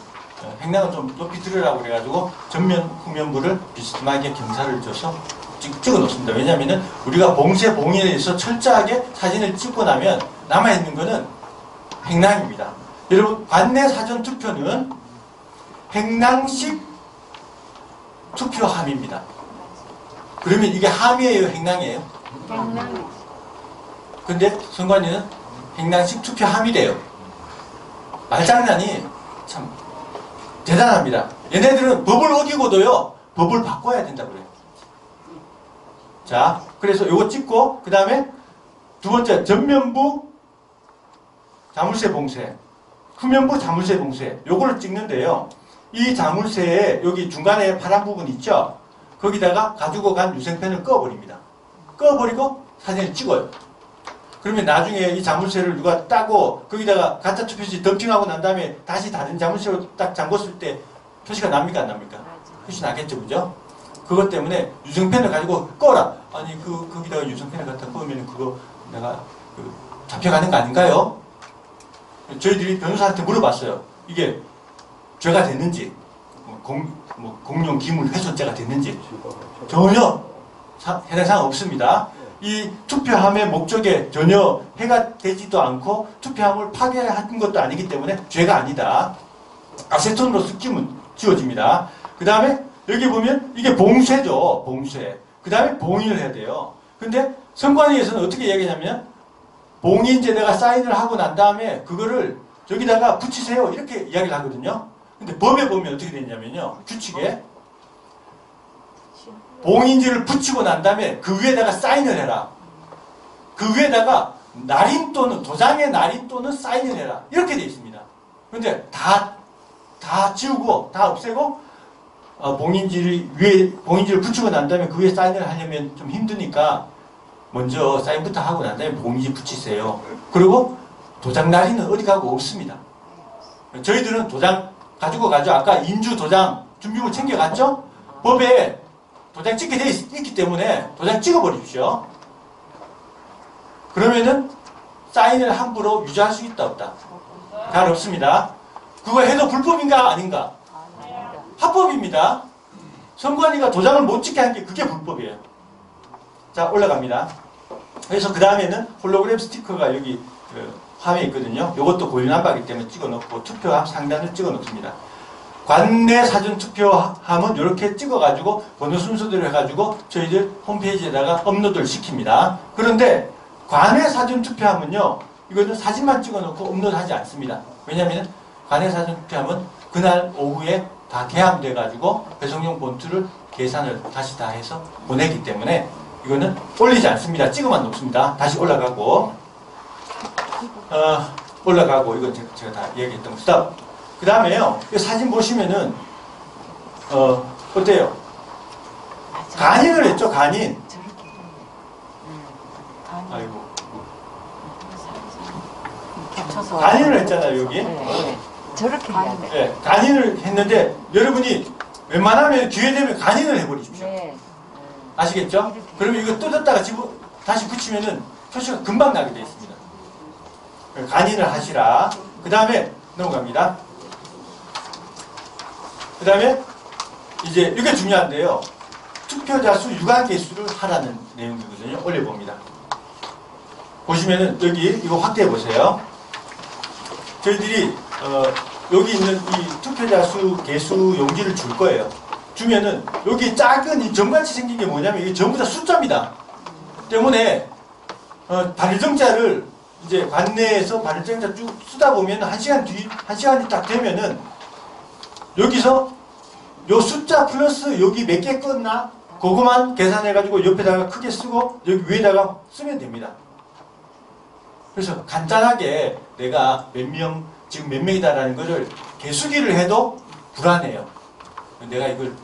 좀 높이 들으라고 그래가지고 전면, 후면부를 비스듬하게 경사를 줘서 찍어 놓습니다. 왜냐면은 우리가 봉쇄, 봉인에 의해서 철저하게 사진을 찍고 나면 남아있는 거는 행랑입니다. 여러분, 관내 사전 투표는 행랑식 투표함입니다. 그러면 이게 함이에요, 행랑이에요? 행랑. 근데 선관위는 행랑식 투표함이래요. 말장난이 참 대단합니다. 얘네들은 법을 어기고도요, 법을 바꿔야 된다고 그래요. 자, 그래서 요거 찍고, 그 다음에 두 번째, 전면부 자물쇠 봉쇄, 후면부 자물쇠 봉쇄, 요거를 찍는데요. 이 자물쇠에 여기 중간에 파란 부분 있죠? 거기다가 가지고 간 유생펜을 꺼버립니다. 꺼버리고 사진을 찍어요. 그러면 나중에 이 자물쇠를 누가 따고 거기다가 가짜 투표지 덤핑하고 난 다음에 다시 다른 자물쇠로 딱 잠궜을 때 표시가 납니까 안 납니까? 표시 나겠죠, 그죠? 그것 때문에 유성펜을 가지고 꺼라. 아니 거기다가 유성펜을 갖다 꺼면 그거 내가 잡혀가는 거 아닌가요? 저희들이 변호사한테 물어봤어요. 이게 죄가 됐는지, 공용 기물 훼손죄가 됐는지 전혀 해당 사항 없습니다. 이 투표함의 목적에 전혀 해가 되지도 않고 투표함을 파괴한 것도 아니기 때문에 죄가 아니다. 아세톤으로 지워집니다. 그 다음에 여기 보면 이게 봉쇄죠. 봉쇄. 그 다음에 봉인을 해야 돼요. 근데 선관위에서는 어떻게 이야기하냐면 봉인제대가 사인을 하고 난 다음에 그거를 저기다가 붙이세요. 이렇게 이야기를 하거든요. 근데 법에 보면 어떻게 되냐면요. 규칙에 봉인지를 붙이고 난 다음에 그 위에다가 사인을 해라. 그 위에다가 날인 또는 도장의 날인 또는 사인을 해라. 이렇게 돼 있습니다. 그런데 다 지우고 다 없애고 봉인지를 붙이고 난 다음에 그 위에 사인을 하려면 좀 힘드니까 먼저 사인부터 하고 난 다음에 봉인지 붙이세요. 그리고 도장 날인은 어디 가고 없습니다. 저희들은 도장 가지고 가죠. 아까 인주 도장 준비물 챙겨갔죠? 법에 도장 찍게 돼 있기 때문에 도장 찍어버리십시오. 그러면은 사인을 함부로 유지할 수 있다 없다? 잘 없습니다. 그거 해도 불법인가 아닌가? 합법입니다. 선관위가 도장을 못 찍게 한 게 그게 불법이에요. 자, 올라갑니다. 그래서 그 다음에는 홀로그램 스티커가 여기 화면에 있거든요. 이것도 고유난방이기 때문에 찍어놓고 투표함 상단을 찍어놓습니다. 관내 사전 투표함은 이렇게 찍어가지고 번호 순서대로 해가지고 저희들 홈페이지에다가 업로드를 시킵니다. 그런데 관내 사전 투표함은요, 이거는 사진만 찍어놓고 업로드하지 않습니다. 왜냐하면 관내 사전 투표함은 그날 오후에 다 개함돼가지고 배송용 본투를 계산을 다시 다 해서 보내기 때문에 이거는 올리지 않습니다. 찍어만 놓습니다. 다시 올라가고 이건 제가 다 얘기했던 거. 스탑. 그 다음에요, 이 사진 보시면은 어때요? 간인을 했죠. 간인. 아이고. 간인을 했잖아요. 여기. 저렇게 해야 돼. 네, 간인을 했는데 여러분이 웬만하면 기회 되면 간인을 해버리십시오. 아시겠죠? 그러면 이거 뜯었다가 다시 붙이면은 표시가 금방 나게 되어 있습니다. 간인을 하시라. 그 다음에 넘어갑니다. 그 다음에 이제 이게 중요한데요. 투표자 수 유관 개수를 하라는 내용이거든요. 올려봅니다. 보시면은 여기 이거 확대해 보세요. 저희들이 여기 있는 이 투표자 수 개수 용지를 줄 거예요. 주면은 여기 작은 이 점같이 생긴 게 뭐냐면 이게 전부 다 숫자입니다. 때문에 발정자를 이제 관내에서 발정자 쭉 쓰다 보면 한 시간이 딱 되면은 여기서 요 숫자 플러스 여기 몇 개 껐나? 그거만 계산해가지고 옆에다가 크게 쓰고 여기 위에다가 쓰면 됩니다. 그래서 간단하게 내가 지금 몇 명이다라는 거를 개수기를 해도 불안해요. 내가 이걸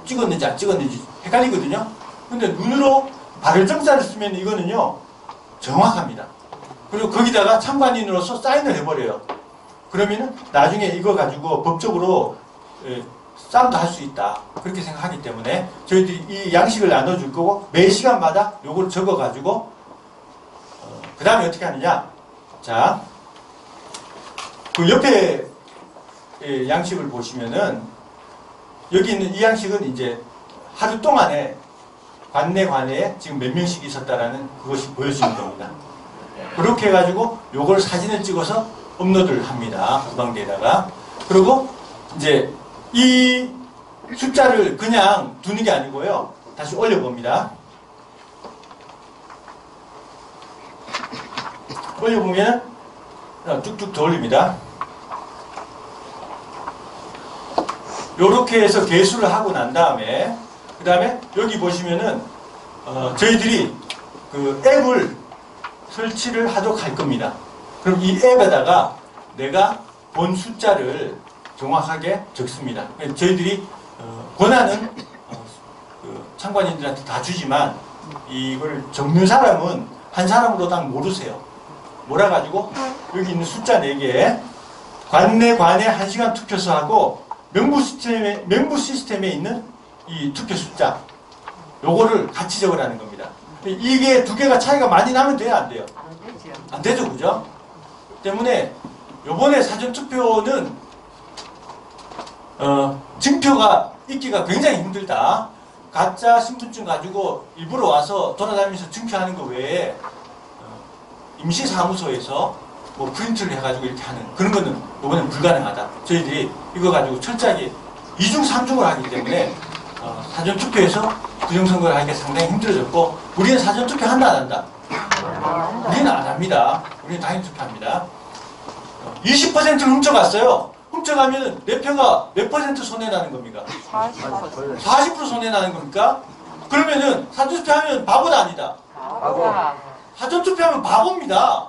찍었는지 안 찍었는지 헷갈리거든요. 근데 눈으로 발정자를 쓰면 이거는요, 정확합니다. 그리고 거기다가 참관인으로서 사인을 해버려요. 그러면은 나중에 이거 가지고 법적으로 싸움도 할 수 있다. 그렇게 생각하기 때문에 저희들이 이 양식을 나눠줄 거고 매 시간마다 요걸 적어가지고 그 다음에 어떻게 하느냐. 자, 그 옆에 양식을 보시면은 여기 있는 이 양식은 이제 하루 동안에 관내에 지금 몇 명씩 있었다라는 그것이 보여지는 겁니다. 그렇게 해가지고 요걸 사진을 찍어서 업로드를 합니다. 구방대에다가. 그리고 이제 이 숫자를 그냥 두는 게 아니고요. 다시 올려봅니다. 올려보면 쭉쭉 더 올립니다. 요렇게 해서 개수를 하고 난 다음에 그 다음에 여기 보시면은 저희들이 그 앱을 설치를 하도록 할 겁니다. 그럼 이 앱에다가 내가 본 숫자를 정확하게 적습니다. 저희들이 권한은 그 참관인들한테 다 주지만 이걸 적는 사람은 한 사람으로 딱 모르세요. 몰아가지고 여기 있는 숫자 4개 관내 1시간 투표소하고 명부 시스템에 있는 이 투표 숫자 요거를 같이 적으라는 겁니다. 이게 두 개가 차이가 많이 나면 돼요? 안 돼요? 안 되죠. 그죠? 때문에 요번에 사전투표는 증표가 있기가 굉장히 힘들다. 가짜 신분증 가지고 일부러 와서 돌아다니면서 증표하는 거 외에 임시사무소에서 뭐 프린트를 해가지고 이렇게 하는 그런 거는 요번엔 불가능하다. 저희들이 이거 가지고 철저하게 2중 3중을 하기 때문에 사전투표에서 부정선거를 하기가 상당히 힘들어졌고 우리는 사전투표 한다 안 한다? 우리는 안 합니다. 우리는 당일 투표합니다. 20%를 훔쳐갔어요. 훔쳐가면 내 표가 몇 퍼센트 손해나는 겁니까? 40% 손해나는 겁니까? 그러면은 사전투표하면 바보다 아니다. 사전투표하면 바보입니다.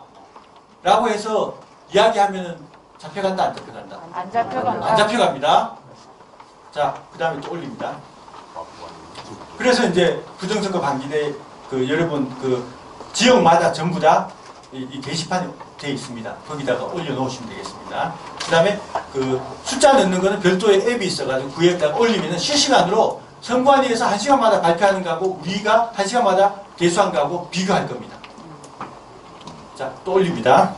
라고 해서 이야기하면 잡혀간다 안 잡혀간다? 안 잡혀간다. 안 잡혀갑니다. 자, 그 다음에 또 올립니다. 그래서 이제 부정선거 방지대 여러분 지역마다 전부 다 이 게시판이 되어 있습니다. 거기다가 올려놓으시면 되겠습니다. 그 다음에 숫자 넣는 거는 별도의 앱이 있어가지고 그 앱에다가 올리면은 실시간으로 선관위에서 1시간마다 발표하는 거하고 우리가 1시간마다 개수한 거하고 비교할 겁니다. 자, 또 올립니다.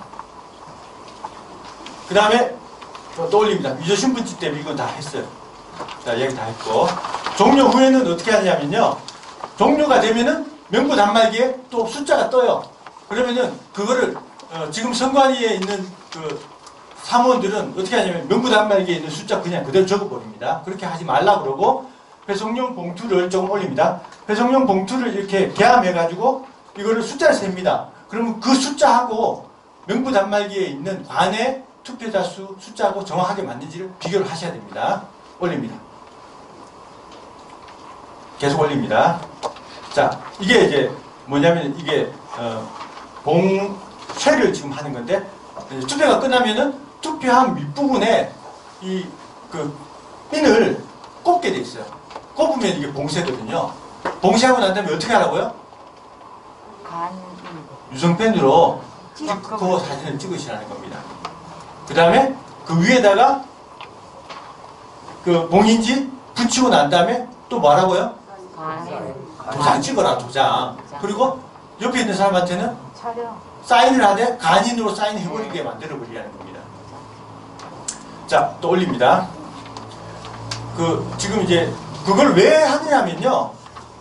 그 다음에 또 올립니다. 유저 신분증 때문에 이건 다 했어요. 자, 얘기 다 했고. 종료 후에는 어떻게 하냐면요. 종료가 되면은 명부 단말기에 또 숫자가 떠요. 그러면은 그거를 지금 선관위에 있는 사무원들은 어떻게 하냐면 명부 단말기에 있는 숫자 그냥 그대로 적어버립니다. 그렇게 하지 말라 그러고 배송용 봉투를 조금 올립니다. 배송용 봉투를 이렇게 개함해가지고 이거를 숫자를 셉니다. 그러면 그 숫자하고 명부 단말기에 있는 관의 투표자 수 숫자하고 정확하게 맞는지를 비교를 하셔야 됩니다. 올립니다. 계속 올립니다. 자, 이게 이제 뭐냐면 이게 봉쇄를 지금 하는 건데 투표가 끝나면은 투표함 밑부분에 이 핀을 꼽게 돼 있어요. 꼽으면 이게 봉쇄거든요. 봉쇄하고 난 다음에 어떻게 하라고요? 유성펜으로 찍고 사진을 찍으시라는 겁니다. 그 다음에 그 위에다가 봉인지 붙이고 난 다음에 또 뭐라고요? 도장 찍어라, 도장. 그리고 옆에 있는 사람한테는 사인을 하되 간인으로 사인해버리게 만들어버리라는 겁니다. 자, 또 올립니다. 지금 이제 그걸 왜 하느냐면요.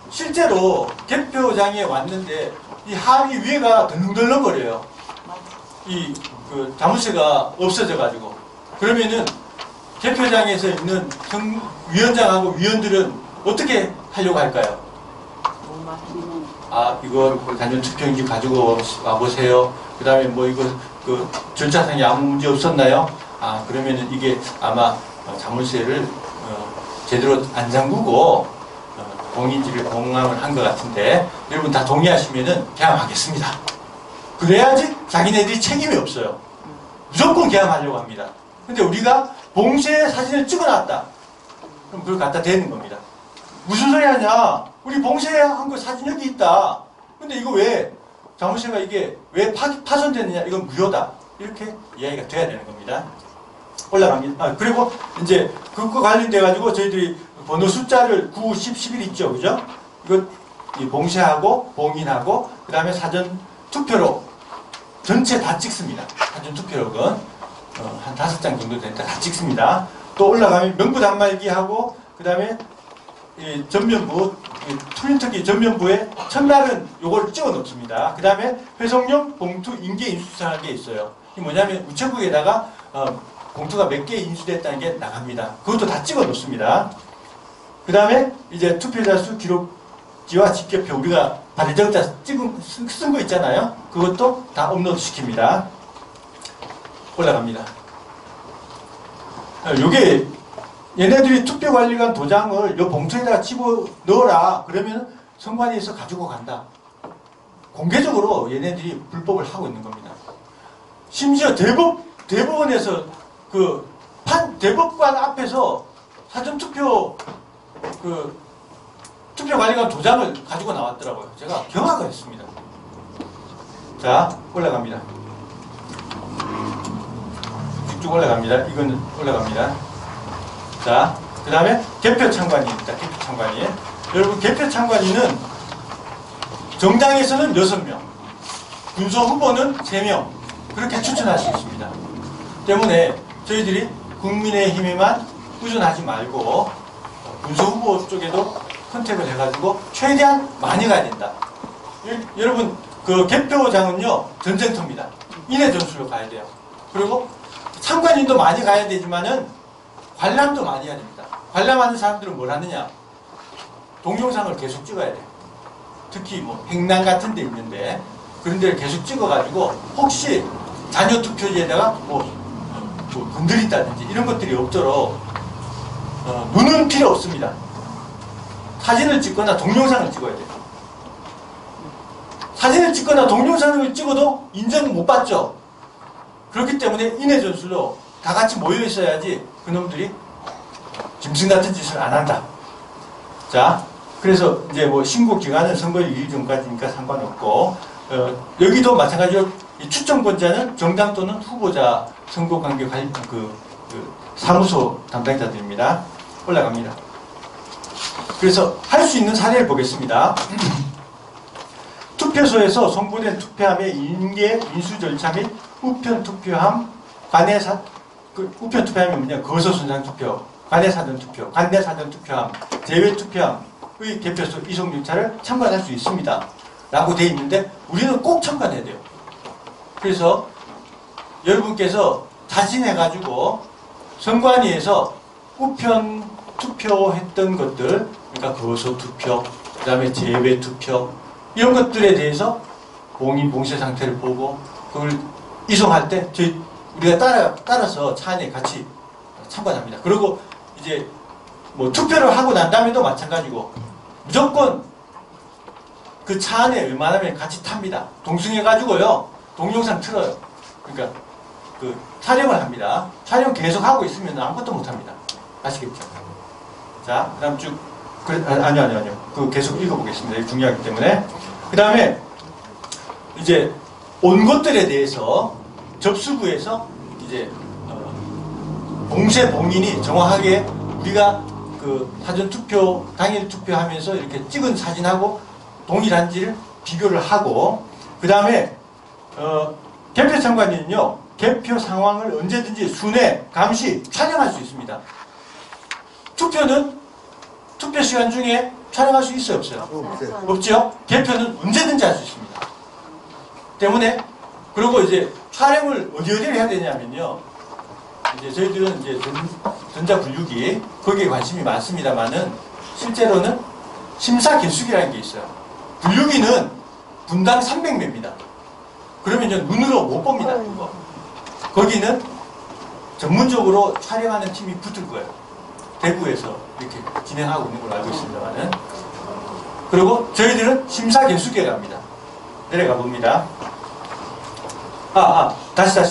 실제로 개표장에 왔는데 이 합이 위에가 덜렁덜렁거려요. 자물쇠가 없어져가지고. 그러면은 개표장에서 있는 위원장하고 위원들은 어떻게 하려고 할까요? 이거 단전 투표용지 가지고 와보세요. 그 다음에 뭐 이거 절차상에 아무 문제 없었나요? 그러면은 이게 아마 자물쇠를 제대로 안 잠그고 봉인지를 봉함을 한 것 같은데 여러분 다 동의하시면은 개함하겠습니다. 그래야지 자기네들이 책임이 없어요. 무조건 개함하려고 합니다. 근데 우리가 봉쇄 사진을 찍어놨다. 그럼 그걸 갖다 대는 겁니다. 무슨 소리 하냐? 우리 봉쇄한 거 사진 여기 있다. 근데 이거 왜 자물쇠가 이게 왜 파손됐느냐? 이건 무효다. 이렇게 이야기가 돼야 되는 겁니다. 올라갑니다. 그리고 이제 그거 관련돼 가지고 저희들이 번호 숫자를 9, 10, 11 있죠, 그죠? 이거 봉쇄하고 봉인하고 그 다음에 사전 투표로 전체 다 찍습니다. 사전 투표록은 한 5장 정도 되니까 다 찍습니다. 또 올라가면 명부 단말기하고 그 다음에 이 전면부, 프린터기 전면부에 첫날은 요걸 찍어 놓습니다. 그 다음에 회송용 봉투 인계 인수사라는 게 있어요. 이게 뭐냐면 우체국에다가 봉투가 몇 개 인수됐다는 게 나갑니다. 그것도 다 찍어 놓습니다. 그 다음에 이제 투표자 수 기록지와 직계표 우리가 발의정자 쓴 거 있잖아요. 그것도 다 업로드 시킵니다. 올라갑니다. 요게 얘네들이 투표관리관 도장을 요 봉투에다가 집어 넣어라. 그러면 선관위에서 가지고 간다. 공개적으로 얘네들이 불법을 하고 있는 겁니다. 심지어 대법원에서 대법관 앞에서 사전투표 투표관리관 도장을 가지고 나왔더라고요. 제가 경악을 했습니다. 자, 올라갑니다. 쭉 올라갑니다. 이거는 올라갑니다. 자, 그 다음에 개표 참관인입니다. 개표 참관인. 여러분, 개표 참관인은 정당에서는 6명, 군소 후보는 3명, 그렇게 추천할 수 있습니다. 때문에 저희들이 국민의힘에만 의존하지 말고 군소 후보 쪽에도 컨택을 해가지고 최대한 많이 가야 된다. 여러분, 개표장은요, 전쟁터입니다. 인해 전술로 가야 돼요. 그리고 참관인도 많이 가야 되지만은 관람도 많이 해야 됩니다. 관람하는 사람들은 뭘 하느냐? 동영상을 계속 찍어야 돼요. 특히 뭐 행랑 같은 데 있는데 그런 데를 계속 찍어가지고 혹시 자녀 투표지에다가 뭐 뭐 건드린다든지 이런 것들이 없도록 눈은 필요 없습니다. 사진을 찍거나 동영상을 찍어야 돼요. 사진을 찍거나 동영상을 찍어도 인정을 못 받죠. 그렇기 때문에 인해전술로 다 같이 모여 있어야지 그놈들이 짐승 같은 짓을 안 한다. 자, 그래서 이제 뭐 신고 기간은 선거일 2일 전까지니까 상관없고, 여기도 마찬가지로 이 추천권자는 정당 또는 후보자 선거관계 관리 사무소 담당자들입니다. 올라갑니다. 그래서 할 수 있는 사례를 보겠습니다. 투표소에서 송부된 투표함의 인계 인수 절차 및 우편 투표함, 우편 투표함이 뭐냐? 거소선상 투표, 관내 사전 투표, 관내 사전 투표함, 제외 투표함의 개표소 이송 절차를 참관할 수 있습니다. 라고 되어 있는데 우리는 꼭 참관해야 돼요. 그래서 여러분께서 자신해가지고 선관위에서 우편 투표했던 것들, 그러니까 거소 투표, 그 다음에 제외 투표, 이런 것들에 대해서 봉쇄 상태를 보고 그걸 이송할 때 우리가 따라서 차 안에 같이 참관합니다. 그리고 이제 뭐 투표를 하고 난 다음에도 마찬가지고 무조건 그 차 안에 웬만하면 같이 탑니다. 동승해가지고요 동영상 틀어요. 그러니까 그 촬영을 합니다. 촬영 계속 하고 있으면 아무것도 못합니다. 아시겠죠? 자, 그 다음 쭉 아니요. 그 계속 읽어보겠습니다. 이게 중요하기 때문에. 그 다음에 이제 온 것들에 대해서 접수부에서 이제 봉쇄 봉인이 정확하게 우리가 그 사전 투표 당일 투표하면서 이렇게 찍은 사진하고 동일한지를 비교를 하고, 그 다음에 개표 참관인은요 개표 상황을 언제든지 순회 감시 촬영할 수 있습니다. 투표는 투표 시간 중에 촬영할 수 있어요, 없어요? 없죠? 개표는 언제든지 할 수 있습니다. 때문에, 그리고 이제 촬영을 어디를 해야 되냐면요. 이제 저희들은 이제 전자분류기, 거기에 관심이 많습니다만은, 실제로는 심사계수기라는 게 있어요. 분류기는 분당 300매입니다. 그러면 이제 눈으로 못 봅니다, 그거. 거기는 전문적으로 촬영하는 팀이 붙을 거예요. 대구에서 이렇게 진행하고 있는 걸로 알고 있습니다만은. 그리고 저희들은 심사계수기에 갑니다. 내려가 봅니다. 다시.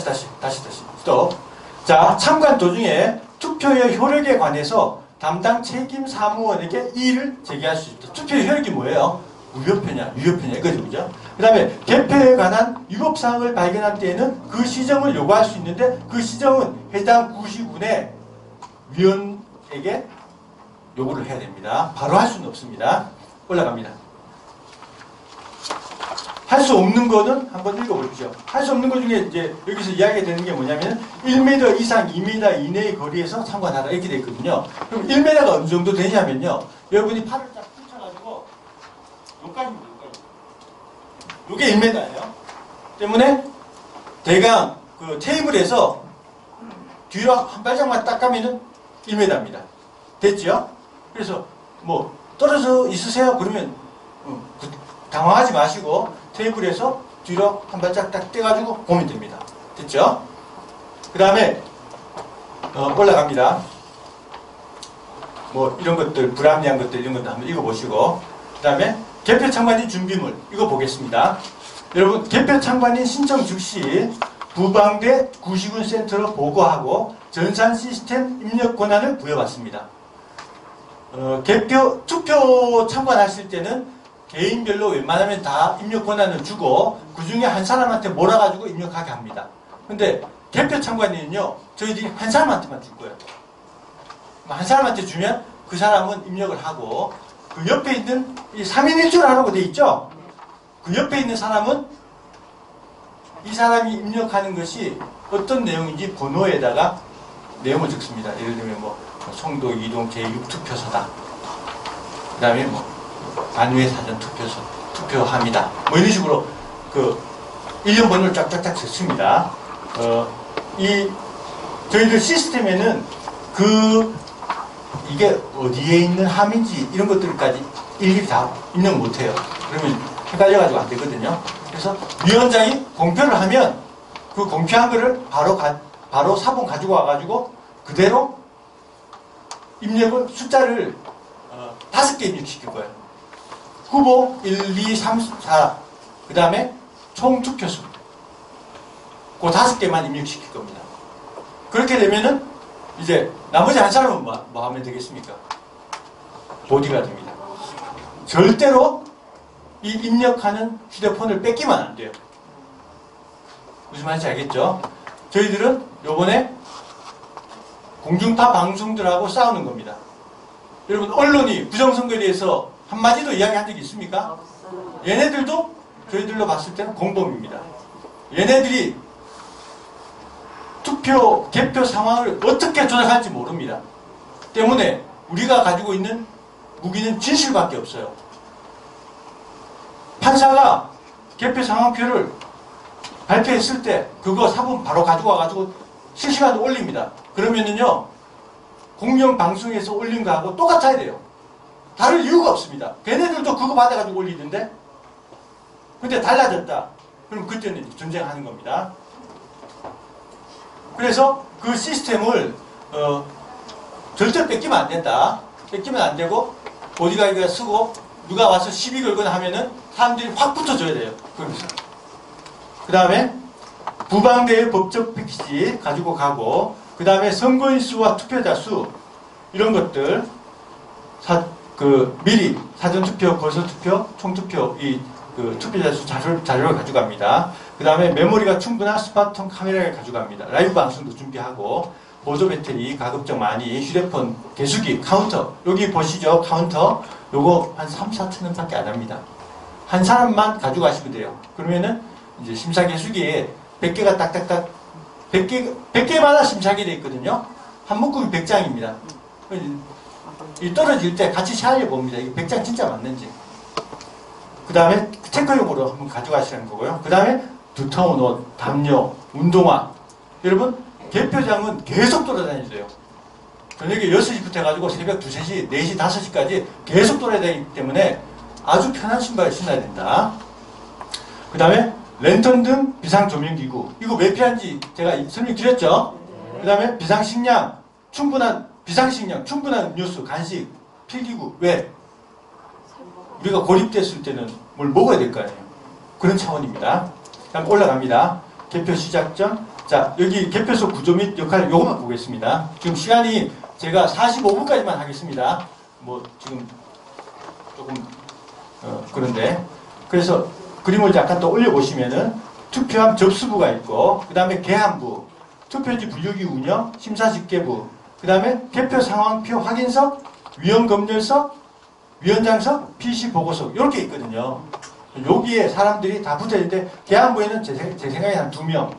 스톱. 자, 참관 도중에 투표의 효력에 관해서 담당 책임 사무원에게 이의를 제기할 수 있다. 투표의 효력이 뭐예요? 무효표냐, 유효표냐, 이거죠, 그죠? 그 다음에 개표에 관한 위법사항을 발견할 때에는 그 시정을 요구할 수 있는데 그 시정은 해당 구시군의 위원에게 요구를 해야 됩니다. 바로 할 수는 없습니다. 올라갑니다. 할 수 없는 거는 한번 읽어보십시오. 할 수 없는 것 중에 이제 여기서 이야기가 되는 게 뭐냐면 1m 이상 2m 이내의 거리에서 참관하라 이렇게 되어 있거든요. 그럼 1m가 어느 정도 되냐면요. 여러분이 팔을 쫙 펼쳐가지고 여기까지입니다. 여기까지. 이게 1m예요. 때문에 대강 그 테이블에서 뒤로 한 발짝만 딱 가면은 1m입니다. 됐죠? 그래서 뭐 떨어져 있으세요? 그러면 당황하지 마시고 테이블에서 뒤로 한 발짝 딱 떼가지고 보면 됩니다. 됐죠? 그 다음에 올라갑니다. 뭐 이런 것들, 불합리한 것들 이런 것도 한번 읽어보시고, 그 다음에 개표 참관인 준비물 이거 보겠습니다. 여러분, 개표 참관인 신청 즉시 부방대 구시군 센터로 보고하고 전산 시스템 입력 권한을 부여받습니다. 투표 참관하실 때는 개인별로 웬만하면 다 입력 권한을 주고 그 중에 한 사람한테 몰아가지고 입력하게 합니다. 근데 개표 참관인은요, 저희들이 한 사람한테만 줄 거예요. 한 사람한테 주면 그 사람은 입력을 하고 그 옆에 있는 3인 1조를 하라고 돼 있죠? 그 옆에 있는 사람은 이 사람이 입력하는 것이 어떤 내용인지 번호에다가 내용을 적습니다. 예를 들면 뭐 송도 이동 제6투표소다. 그 다음에 뭐 관외 사전 투표소 투표함이다. 뭐 이런 식으로 그 일련 번호를 쫙쫙쫙 적습니다. 저희들 시스템에는 이게 어디에 있는 함인지 이런 것들까지 일일이 다 입력 못해요. 그러면 헷갈려가지고 안 되거든요. 그래서 위원장이 공표를 하면 그 공표한 거를 바로 바로 사본 가지고 와가지고 그대로 입력을 숫자를 5개 입력시킬 거예요. 후보 1, 2, 3, 4 그 다음에 총 투표수 그 5개만 입력시킬 겁니다. 그렇게 되면은 이제 나머지 한 사람은 뭐 하면 되겠습니까? 보디가드입니다. 절대로 이 입력하는 휴대폰을 뺏기면 안 돼요. 무슨 말인지 알겠죠? 저희들은 요번에 공중파 방송들하고 싸우는 겁니다. 여러분 언론이 부정선거에 대해서 한마디도 이야기한 적이 있습니까? 얘네들도 저희들로 봤을 때는 공범입니다. 얘네들이 투표, 개표 상황을 어떻게 조작할지 모릅니다. 때문에 우리가 가지고 있는 무기는 진실밖에 없어요. 판사가 개표 상황표를 발표했을 때 그거 사본 바로 가지고 와가지고 실시간으로 올립니다. 그러면은요 공영방송에서 올린 거하고 똑같아야 돼요. 다를 이유가 없습니다. 걔네들도 그거 받아가지고 올리던데 근데 달라졌다. 그럼 그때는 전쟁하는 겁니다. 그래서 그 시스템을 절대 뺏기면 안 된다. 뺏기면 안 되고 보디가드가 쓰고 누가 와서 시비 걸거나 하면은 사람들이 확 붙어줘야 돼요. 그러면서 그 다음에 부방대의 법적 패키지 가지고 가고 그 다음에 선거인 수와 투표자 수 이런 것들 미리 사전투표, 거소투표, 총투표 그 투표자 수 자료를 가져갑니다. 그 다음에 메모리가 충분한 스마트폰 카메라를 가져갑니다. 라이브 방송도 준비하고 보조 배터리 가급적 많이 휴대폰 개수기 카운터 여기 보시죠. 카운터 요거 한 3, 4천 원밖에 안 합니다. 한 사람만 가져가시면 돼요. 그러면은 이제 심사 개수기에 100개가 딱딱딱 100개마다 심사기 돼 있거든요. 한 묶음이 100장입니다. 이 떨어질 때 같이 샤려 봅니다. 이게 100장 진짜 맞는지. 그 다음에 체크용으로 한번 가져가시라는 거고요. 그 다음에 두터운 옷, 담요, 운동화. 여러분 개표장은 계속 돌아다녀야 돼요. 저녁에 6시부터 해가지고 새벽 2, 3시, 4시, 5시까지 계속 돌아다니기 때문에 아주 편한 신발을 신어야 된다. 그 다음에 랜턴 등 비상조명기구. 이거 왜 필요한지 제가 설명드렸죠. 그 다음에 비상식량, 충분한 음료수, 간식, 필기구. 왜? 우리가 고립됐을 때는 뭘 먹어야 될 거 아니에요. 그런 차원입니다. 다음 올라갑니다. 개표 시작 전. 자, 여기 개표소 구조 및 역할 요것만 보겠습니다. 지금 시간이 제가 45분까지만 하겠습니다. 뭐 지금 조금 그런데 그래서 그림을 잠깐 또 올려보시면은 투표함 접수부가 있고 그 다음에 개함부, 투표지 분류기 운영, 심사집계부, 그 다음에 개표 상황표 확인석, 위원검열석, 위원장석, PC 보고석 이렇게 있거든요. 여기에 사람들이 다 붙어있는데 개함부에는 제 생각에 한 2명,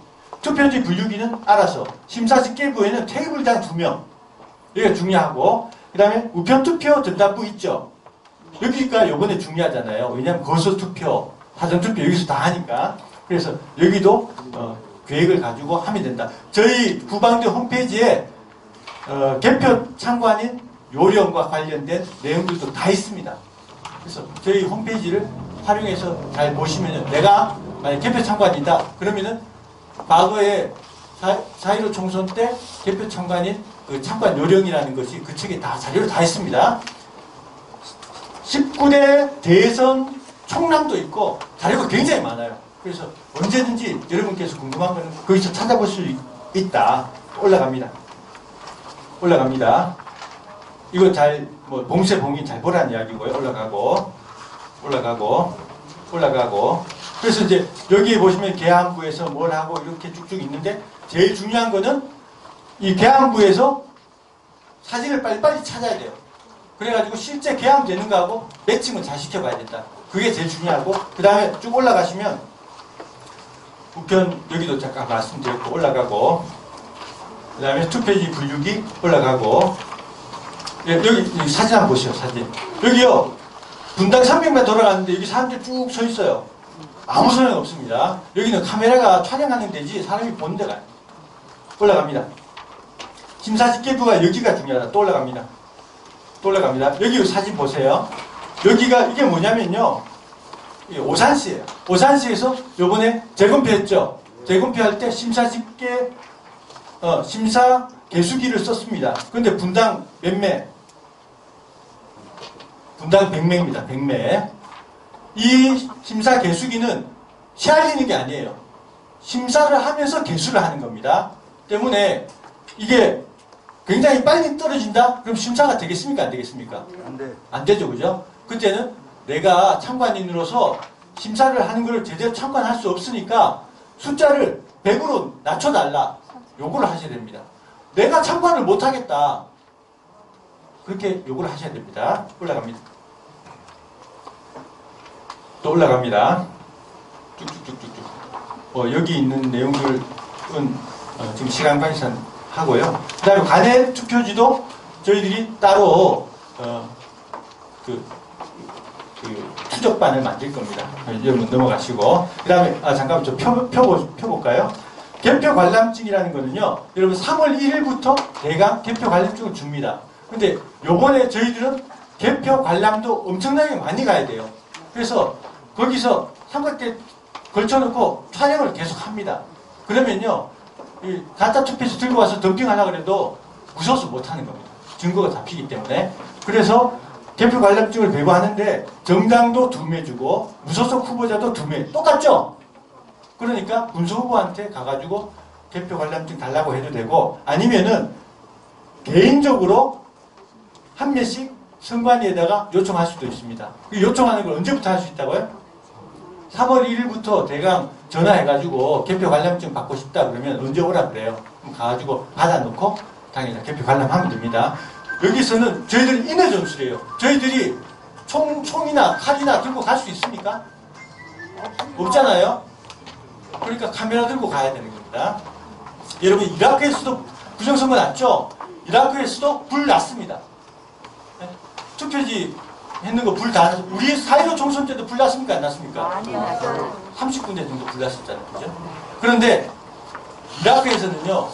투표지 분류기는 알아서, 심사집계부에는 테이블당 2명 이게 중요하고 그 다음에 우편투표 전담부 있죠. 여기가 요번에 중요하잖아요. 왜냐하면 거소투표, 사전투표 여기서 다 하니까. 그래서 여기도 계획을 가지고 하면 된다. 저희 부방대 홈페이지에 개표 참관인 요령과 관련된 내용들도 다 있습니다. 그래서 저희 홈페이지를 활용해서 잘 보시면은 내가 만약 개표 참관이다 그러면은 과거에 4.15 총선 때 개표 참관인 그 참관 요령이라는 것이 그 책에 다 자료로 다 있습니다. 19대 대선 총람도 있고 자료가 굉장히 많아요. 그래서 언제든지 여러분께서 궁금한 거는 거기서 찾아볼 수 있다. 올라갑니다. 이거 잘 봉쇄 봉인 잘 보라는 이야기고요. 올라가고 그래서 이제 여기 보시면 개함부에서 뭘 하고 이렇게 쭉쭉 있는데 제일 중요한 거는 이 개함부에서 사진을 빨리빨리 찾아야 돼요. 그래가지고 실제 개함되는 거하고 매칭을 잘 시켜봐야 된다. 그게 제일 중요하고 그 다음에 쭉 올라가시면 우편 여기도 잠깐 말씀드렸고 올라가고 그 다음에 투표지 분류기 올라가고 여기 사진 한번 보시죠. 사진 여기요 분당 300만 돌아가는데 여기 사람들 쭉 서 있어요. 아무 소용 없습니다. 여기는 카메라가 촬영하는 데지 사람이 보는 데가 아니에요. 올라갑니다. 심사집계부가 여기가 중요하다. 또 올라갑니다. 여기 사진 보세요. 여기가 이게 뭐냐면요. 오산시예요. 오산시에서 요번에 재검표했죠. 재검표할 때 심사집계 심사 개수기를 썼습니다. 그런데 분당 몇 매? 분당 100매입니다. 100매. 이 심사 개수기는 시알리는 게 아니에요. 심사를 하면서 개수를 하는 겁니다. 때문에 이게 굉장히 빨리 떨어진다? 그럼 심사가 되겠습니까? 안 되겠습니까? 안 되죠. 그죠? 그때는 내가 참관인으로서 심사를 하는 걸 제대로 참관할 수 없으니까 숫자를 100으로 낮춰달라. 요구를 하셔야 됩니다. 내가 참관을 못하겠다. 그렇게 요구를 하셔야 됩니다. 올라갑니다. 또 올라갑니다. 쭉쭉쭉쭉쭉. 여기 있는 내용들은 지금 시간 관리선 하고요. 그 다음에 관내 투표지도 저희들이 따로 그 투적반을 만들 겁니다. 여러분 넘어가시고. 그 다음에 잠깐만 좀 펴볼까요? 개표 관람증이라는 거는요. 여러분 3월 1일부터 대강 개표 관람증을 줍니다. 근데 요번에 저희들은 개표 관람도 엄청나게 많이 가야 돼요. 그래서 거기서 삼각대 걸쳐놓고 촬영을 계속 합니다. 그러면요. 이 가짜 투표지 들고 와서 덤핑하려고 해도 무서워서 못하는 겁니다. 증거가 잡히기 때문에. 그래서 개표 관람증을 배부하는데 정당도 2매 주고 무소속 후보자도 2매. 똑같죠? 그러니까 군수 후보한테 가가지고 개표 관람증 달라고 해도 되고 아니면은 개인적으로 한 매씩 선관위에다가 요청할 수도 있습니다. 요청하는 걸 언제부터 할 수 있다고요? 3월 1일부터 대강 전화해가지고 개표 관람증 받고 싶다 그러면 언제 오라 그래요. 그럼 가가지고 받아놓고 당연히 개표 관람하면 됩니다. 여기서는 저희들이 인해 전술이에요. 저희들이 총이나 칼이나 들고 갈 수 있습니까? 없잖아요. 그러니까 카메라 들고 가야 되는 겁니다. 여러분 이라크에서도 부정선거 났죠? 이라크에서도 불 났습니다. 네? 투표지 했는 거 불 다, 우리 4.15 총선 때도 불 났습니까? 안 났습니까? 아니요. 30군데 정도 불 났었잖아요. 그죠? 그런데 이라크에서는요,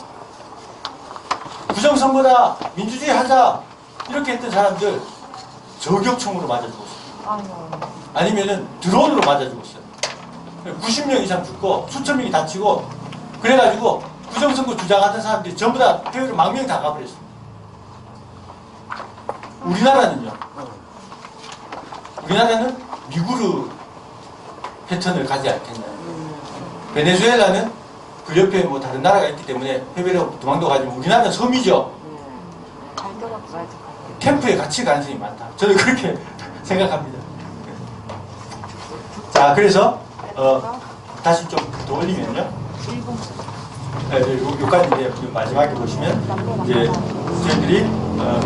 부정선거다, 민주주의 하자, 이렇게 했던 사람들 저격총으로 맞아 죽었어요. 아니면은 드론으로 맞아 죽었어요. 90명 이상 죽고 수천 명이 다치고 그래가지고 부정선거 주장하던 사람들이 전부 다 해외로 망명이 다 가버렸습니다. 우리나라는 미구르 패턴을 가지 않겠냐. 베네수엘라는 그 옆에 뭐 다른 나라가 있기 때문에 해외로 도망도 가지만 우리나라는 섬이죠. 캠프에 같이 가능성이 많다. 저는 그렇게 생각합니다. 자, 그래서 다시 좀 더 올리면요. 여기까지 이제 마지막에 보시면 이제 저희들이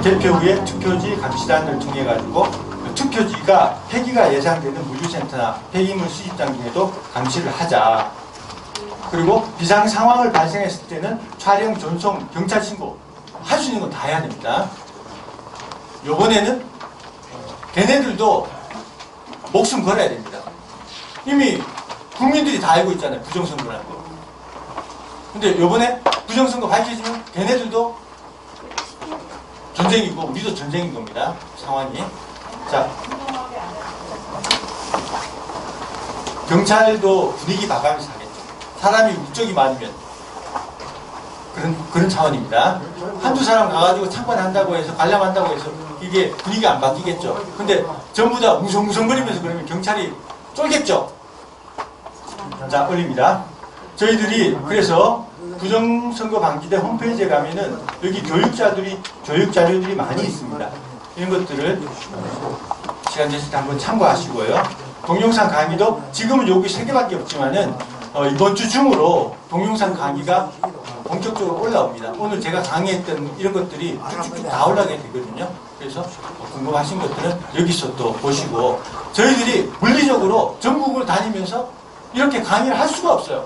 개표 후에 투표지 감시단을 통해 가지고 투표지가 폐기가 예상되는 물류센터나 폐기물 수집장 중에도 감시를 하자. 그리고 비상 상황을 발생했을 때는 촬영, 전송, 경찰 신고 할 수 있는 건 다 해야 됩니다. 요번에는 걔네들도 목숨 걸어야 됩니다. 이미 국민들이 다 알고 있잖아요. 부정선거라는 거. 근데 요번에 부정선거 밝혀지면 걔네들도 전쟁이고 우리도 전쟁인 겁니다. 상황이. 자, 경찰도 분위기 봐가면서 하겠죠. 사람이 우적이 많으면 그런 차원입니다. 한두 사람 가가지고 참관한다고 해서 관람한다고 해서 이게 분위기가 안 바뀌겠죠. 근데 전부 다 웅성웅성거리면서 그러면 경찰이 쫄겠죠. 자, 올립니다. 저희들이 그래서 부정선거 방지대 홈페이지에 가면은 여기 교육 자료들이 많이 있습니다. 이런 것들을 시간 되실 때 한번 참고하시고요. 동영상 강의도 지금은 여기 3개밖에 없지만은 이번 주 중으로 동영상 강의가 본격적으로 올라옵니다. 오늘 제가 강의했던 이런 것들이 쭉쭉쭉 다 올라가게 되거든요. 그래서 궁금하신 것들은 여기서 또 보시고 저희들이 물리적으로 전국을 다니면서 이렇게 강의를 할 수가 없어요.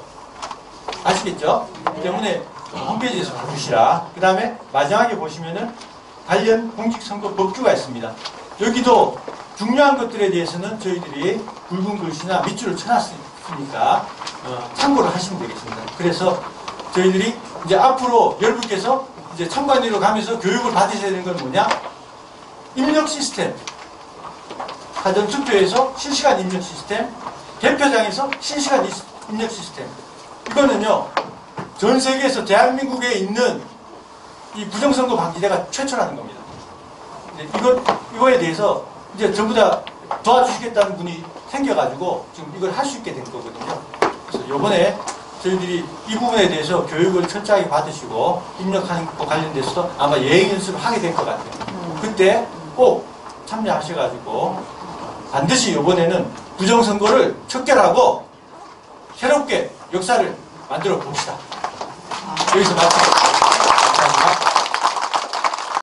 아시겠죠? 때문에 홈페이지에서 봐주시라. 그 다음에 마지막에 보시면은 관련 공직선거 법규가 있습니다. 여기도 중요한 것들에 대해서는 저희들이 굵은 글씨나 밑줄을 쳐놨으니까 참고를 하시면 되겠습니다. 그래서 저희들이 이제 앞으로 여러분께서 이제 참관위로 가면서 교육을 받으셔야 되는 건 뭐냐? 입력 시스템. 사전투표에서 실시간 입력 시스템, 개표장에서 실시간 입력 시스템. 이거는요, 전 세계에서 대한민국에 있는 이 부정선거 방지대가 최초라는 겁니다. 이거에 대해서 이제 전부 다 도와주시겠다는 분이 생겨가지고 지금 이걸 할 수 있게 된 거거든요. 그래서 이번에 저희들이 이 부분에 대해서 교육을 철저하게 받으시고 입력하는 것 관련돼서도 아마 예행 연습을 하게 될 것 같아요. 그때 꼭 참여하셔가지고 반드시 이번에는 부정선거를 척결하고 새롭게 역사를 만들어 봅시다. 여기서 마치겠습니다.